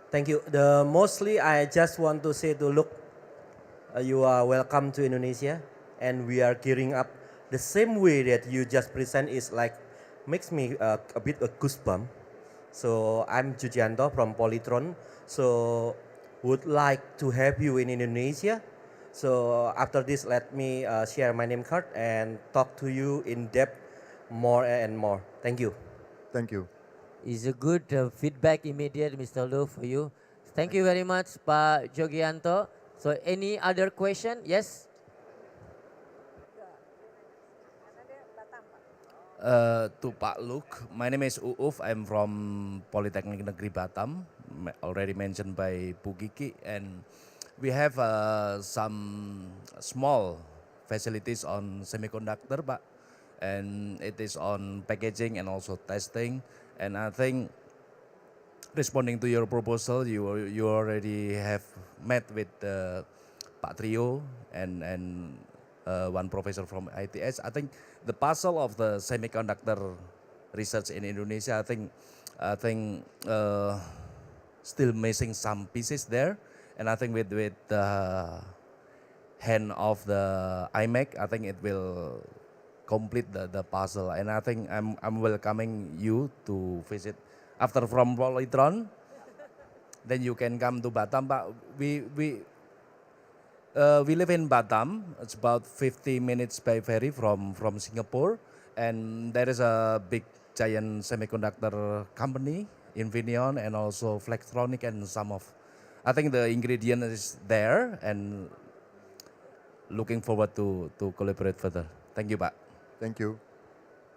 Thank you. Mostly I just want to say to look, you are welcome to Indonesia, and we are gearing up the same way that you just present is like makes me a bit a goosebump. So I'm Jujianto from Polytron. So would like to have you in Indonesia. So after this, let me share my name card and talk to you in depth more and more. Thank you. Thank you. Is a good feedback immediate, Mr. Lu, for you. Thank you very much, Pak Jogianto. So any other question? Yes? To Pak Luke, my name is Uuf. I'm from Polytechnic Negeri Batam, already mentioned by Bu Kiki, and we have some small facilities on semiconductor, Pak, and it is on packaging and also testing. And I think responding to your proposal, you already have met with Pak Trio and one professor from ITS. I think the puzzle of the semiconductor research in Indonesia, I think still missing some pieces there, and I think with the hand of the IMEC, I think it will complete the puzzle. And I think I'm welcoming you to visit after from Polytron. Then you can come to Batam, Pak. We live in Batam. It's about 50 minutes by ferry from Singapore, and there is a big giant semiconductor company, Infineon, and also Flextronic, and some of. I think the ingredient is there, and looking forward to collaborate further. Thank you, Pak. Thank you.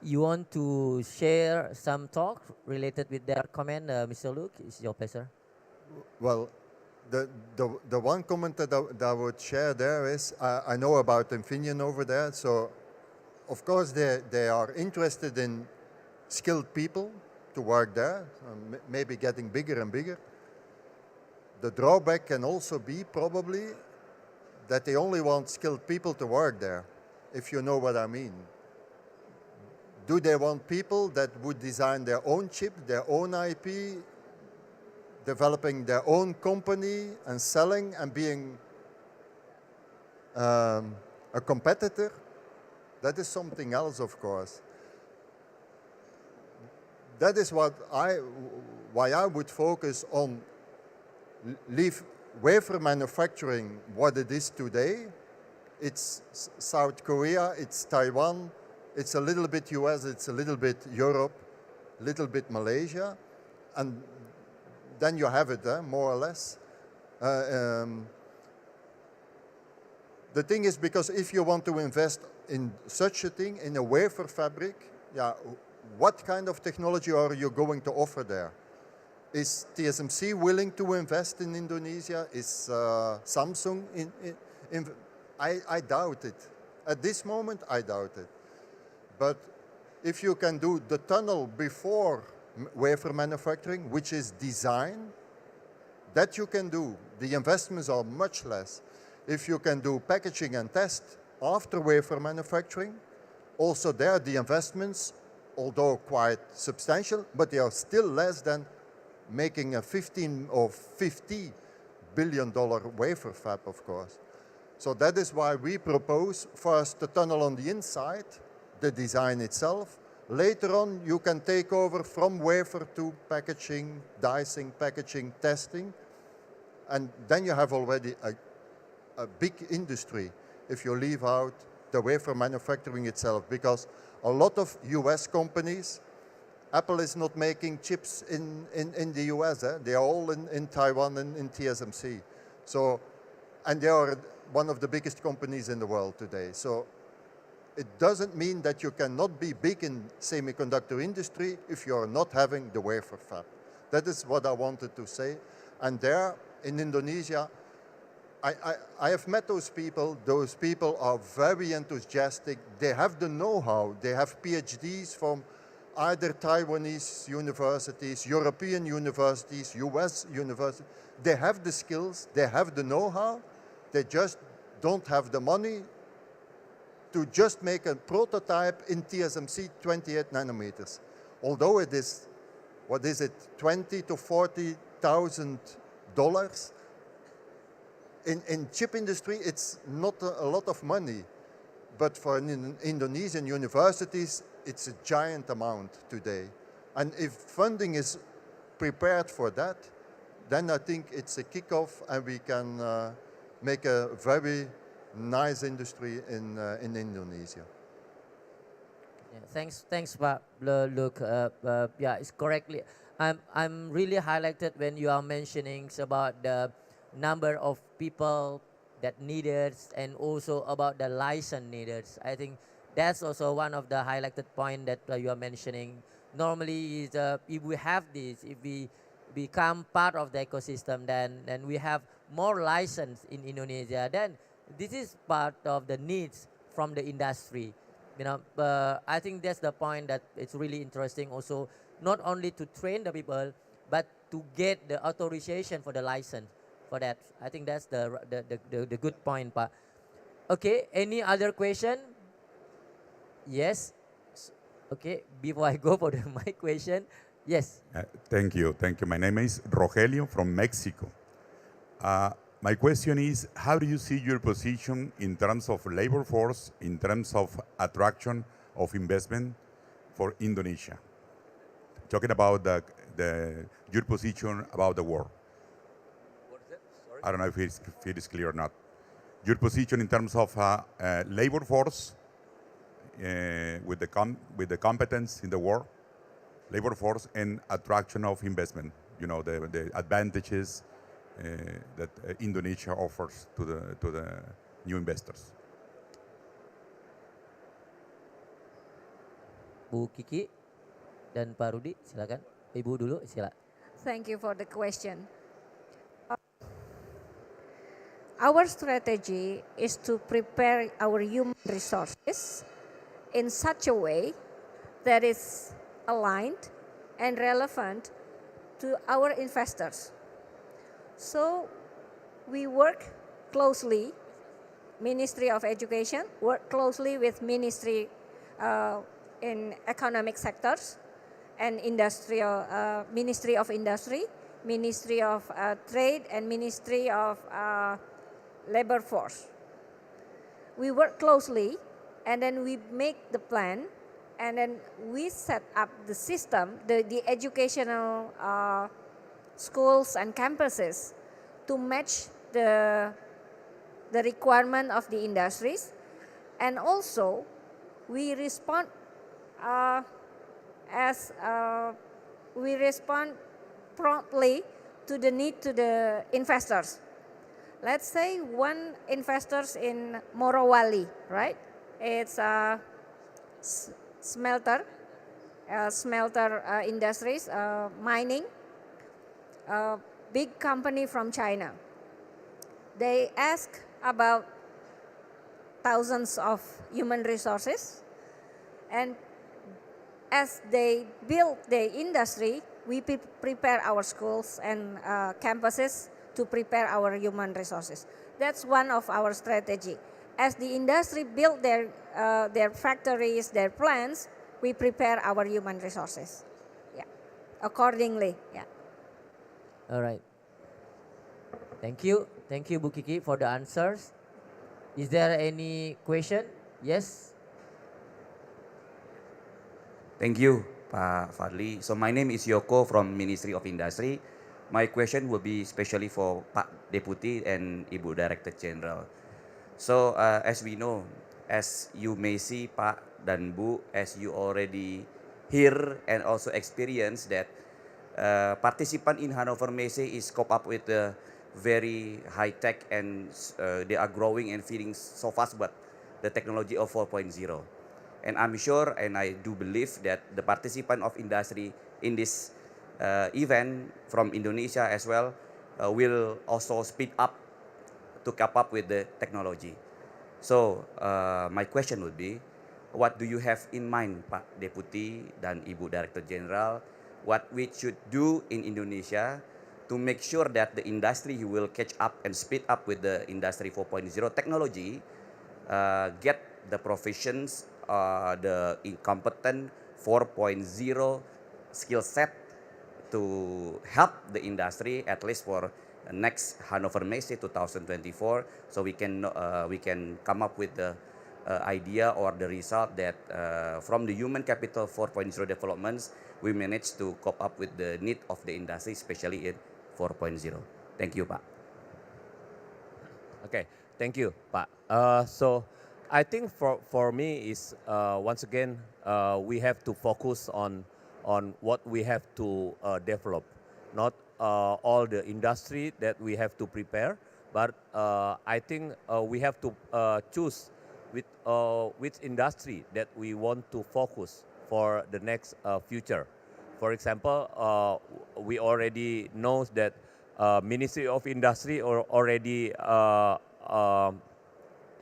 You want to share some talk related with that comment, Mr. Luke? It's your pleasure. Well, the one comment that I would share there is I know about Infineon over there, so of course they are interested in skilled people to work there, maybe getting bigger and bigger. The drawback can also be probably that they only want skilled people to work there, if you know what I mean. Do they want people that would design their own chip, their own IP, developing their own company and selling and being a competitor? That is something else, of course. That is why I would focus on leave wafer manufacturing what it is today. It's South Korea, it's Taiwan, it's a little bit US, it's a little bit Europe, a little bit Malaysia, and then you have it, more or less. The thing is, because if you want to invest in such a thing, in a wafer fabric, yeah, what kind of technology are you going to offer there? Is TSMC willing to invest in Indonesia? Is Samsung I doubt it. At this moment, I doubt it. But if you can do the tunnel before wafer manufacturing, which is design, that you can do. The investments are much less. If you can do packaging and test after wafer manufacturing, also there the investments, although quite substantial, but they are still less than making a 15 or $50 billion wafer fab, of course. So that is why we propose first the tunnel on the inside, the design itself. Later on, you can take over from wafer to packaging, dicing, packaging, testing. And then you have already a big industry if you leave out the wafer manufacturing itself. Because a lot of US companies, Apple is not making chips in the US. They are all in Taiwan and in TSMC. So, and they are one of the biggest companies in the world today. So it doesn't mean that you cannot be big in semiconductor industry if you are not having the wafer fab. That is what I wanted to say. And there in Indonesia, I have met those people. Those people are very enthusiastic. They have the know-how. They have PhDs from either Taiwanese universities, European universities, US universities. They have the skills. They have the know-how. They just don't have the money to just make a prototype in TSMC 28 nanometers. Although it is, what is it, $20,000 to $40,000. In chip industry, it's not a lot of money. But for Indonesian universities, it's a giant amount today. And if funding is prepared for that, then I think it's a kickoff and we can make a very nice industry in Indonesia. Yeah, thanks, Pak. Look, yeah, it's correctly. I'm really highlighted when you are mentioning about the number of people that needed and also about the license needed. I think that's also one of the highlighted point that you are mentioning. Normally, is if we have this, if we become part of the ecosystem, then we have more license in Indonesia. Then this is part of the needs from the industry. I think that's the point that it's really interesting also, not only to train the people, but to get the authorization for the license for that. I think that's the good point, Pak. Okay, any other question? Yes. Okay, before I go for my question, yes. Thank you. Thank you. My name is Rogelio from Mexico. My question is, how do you see your position in terms of labor force, in terms of attraction of investment for Indonesia? Talking about your position about the war. What is that? Sorry. I don't know if it is clear or not. Your position in terms of labor force with the competence in the war, labor force and attraction of investment. The advantages that Indonesia offers to the new investors. Bu Kiki dan Pak Rudi, silakan. Ibu dulu, silakan. Thank you for the question. Our strategy is to prepare our human resources in such a way that is aligned and relevant to our investors. So we work closely, Ministry of Education, work closely with Ministry in economic sectors and industrial, Ministry of Industry, Ministry of Trade and Ministry of Labor Force. We work closely and then we make the plan and then we set up the system, the educational schools and campuses to match the requirement of the industries, and also we respond we respond promptly to the need to the investors. Let's say one investors in Morowali, right? It's a smelter industries, mining. Big company from China. They ask about thousands of human resources, and as they build the industry, we prepare our schools and campuses to prepare our human resources. That's one of our strategy. As the industry build their factories, their plants, we prepare our human resources. Yeah, accordingly. Yeah. All right. Thank you, Bu Kiki, for the answers. Is there any question? Yes. Thank you, Pak Fadli. So my name is Yoko from Ministry of Industry. My question will be especially for Pak Deputy and Ibu Director General. So as we know, as you may see, Pak dan Bu, as you already hear and also experience that participant in Hannover Messe is cope up with the very high tech and they are growing and feeding so fast, but the technology of 4.0. And I'm sure and I do believe that the participant of industry in this event from Indonesia as well will also speed up to keep up with the technology. So my question would be, what do you have in mind, Pak Deputy dan Ibu Director General, what we should do in Indonesia to make sure that the industry will catch up and speed up with the industry 4.0 technology, get the professions, the incompetent 4.0 skill set to help the industry at least for next Hannover Messe 2024, so we can come up with the idea or the result that from the human capital 4.0 developments we managed to cope up with the need of the industry, especially in 4.0. Thank you, Pak. Okay, thank you, Pak. So I think for me is once again we have to focus on what we have to develop, not all the industry that we have to prepare, but I think we have to choose with which industry that we want to focus for the next future. For example, we already know that Ministry of Industry already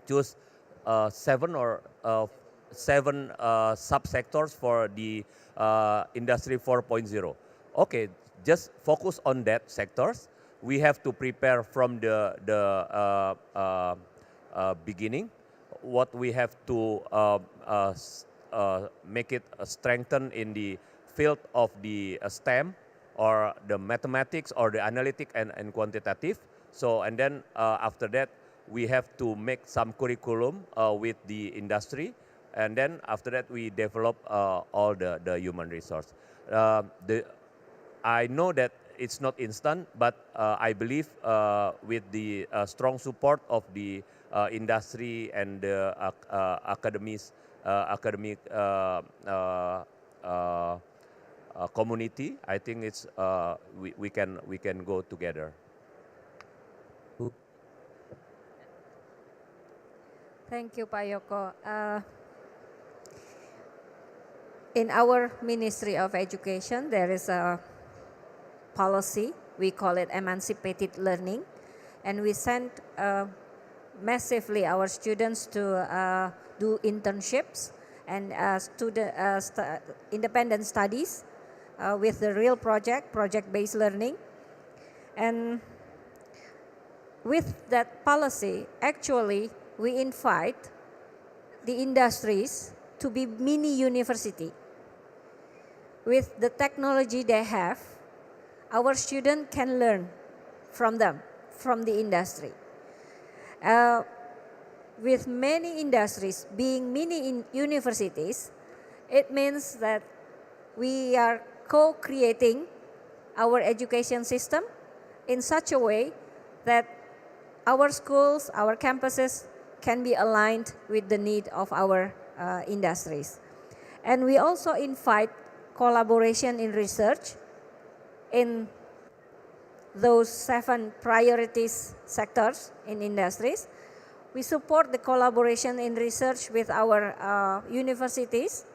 choose seven subsectors for the Industry 4.0. Okay, just focus on that sectors. We have to prepare from the beginning. What we have to make it strengthen in the field of the STEM or the mathematics or the analytic and quantitative. So and then after that we have to make some curriculum with the industry, and then after that we develop all the human resource. I know that it's not instant, but I believe with the strong support of the industry and the academic community, I think it's we can go together. Thank you, Pak Yoko. In our Ministry of Education, there is a policy. We call it emancipated learning, and we send massively our students to do internships and independent studies with the real project-based learning. And with that policy, actually, we invite the industries to be mini university. With the technology they have, our students can learn from them, from the industry. With many industries being mini universities, it means that we are co-creating our education system in such a way that our schools, our campuses can be aligned with the need of our industries. And we also invite collaboration in research in those 7 priorities sectors in industries. We support the collaboration in research with our universities.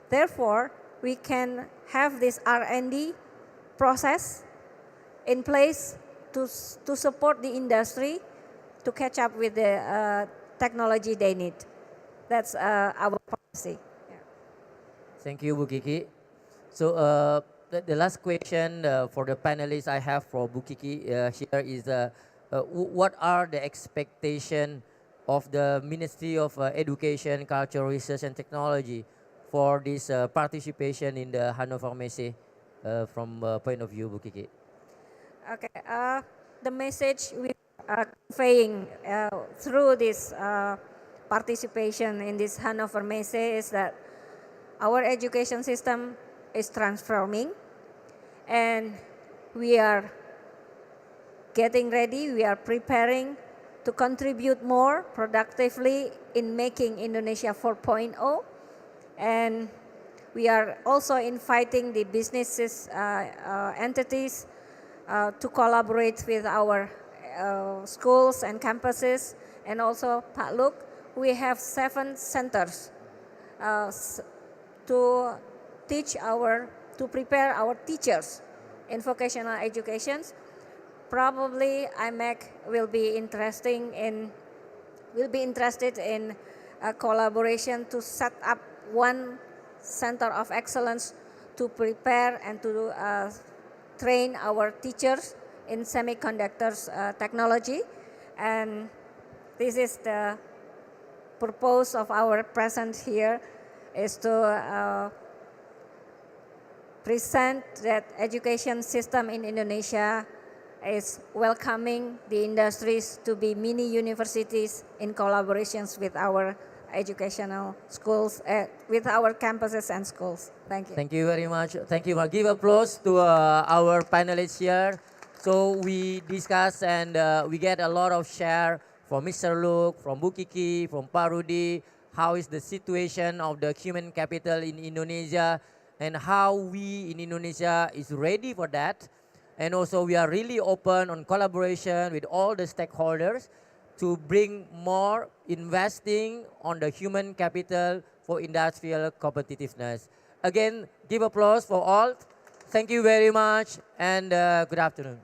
Therefore, we can have this R&D process in place to support the industry to catch up with the technology they need. That's our policy. Yeah. Thank you, Bu Kiki. So the last question for the panelists I have for Bu Kiki here is what are the expectation of the Ministry of Education, Culture, Research and Technology for this participation in the Hannover Messe from point of view Bu Kiki? Okay, the message we are conveying through this participation in this Hannover Messe is that our education system is transforming, and we are getting ready, we are preparing to contribute more productively in making Indonesia 4.0, and we are also inviting the businesses, entities to collaborate with our schools and campuses. And also, Pak Luke, we have 7 centers to prepare our teachers in vocational education. Probably IMEC will be interested in a collaboration to set up one center of excellence to prepare and to train our teachers in semiconductors technology. And this is the purpose of our presence here, is to present that education system in Indonesia is welcoming the industries to be mini universities in collaborations with our educational schools, with our campuses and schools. Thank you. Thank you very much. Thank you. Give applause to our panelists here. So we discuss and we get a lot of share from Mr. Luke, from Bu Kiki, from Pak Rudi, how is the situation of the human capital in Indonesia and how we in Indonesia is ready for that. And also we are really open on collaboration with all the stakeholders to bring more investing on the human capital for industrial competitiveness. Again, give applause for all. Thank you very much and good afternoon.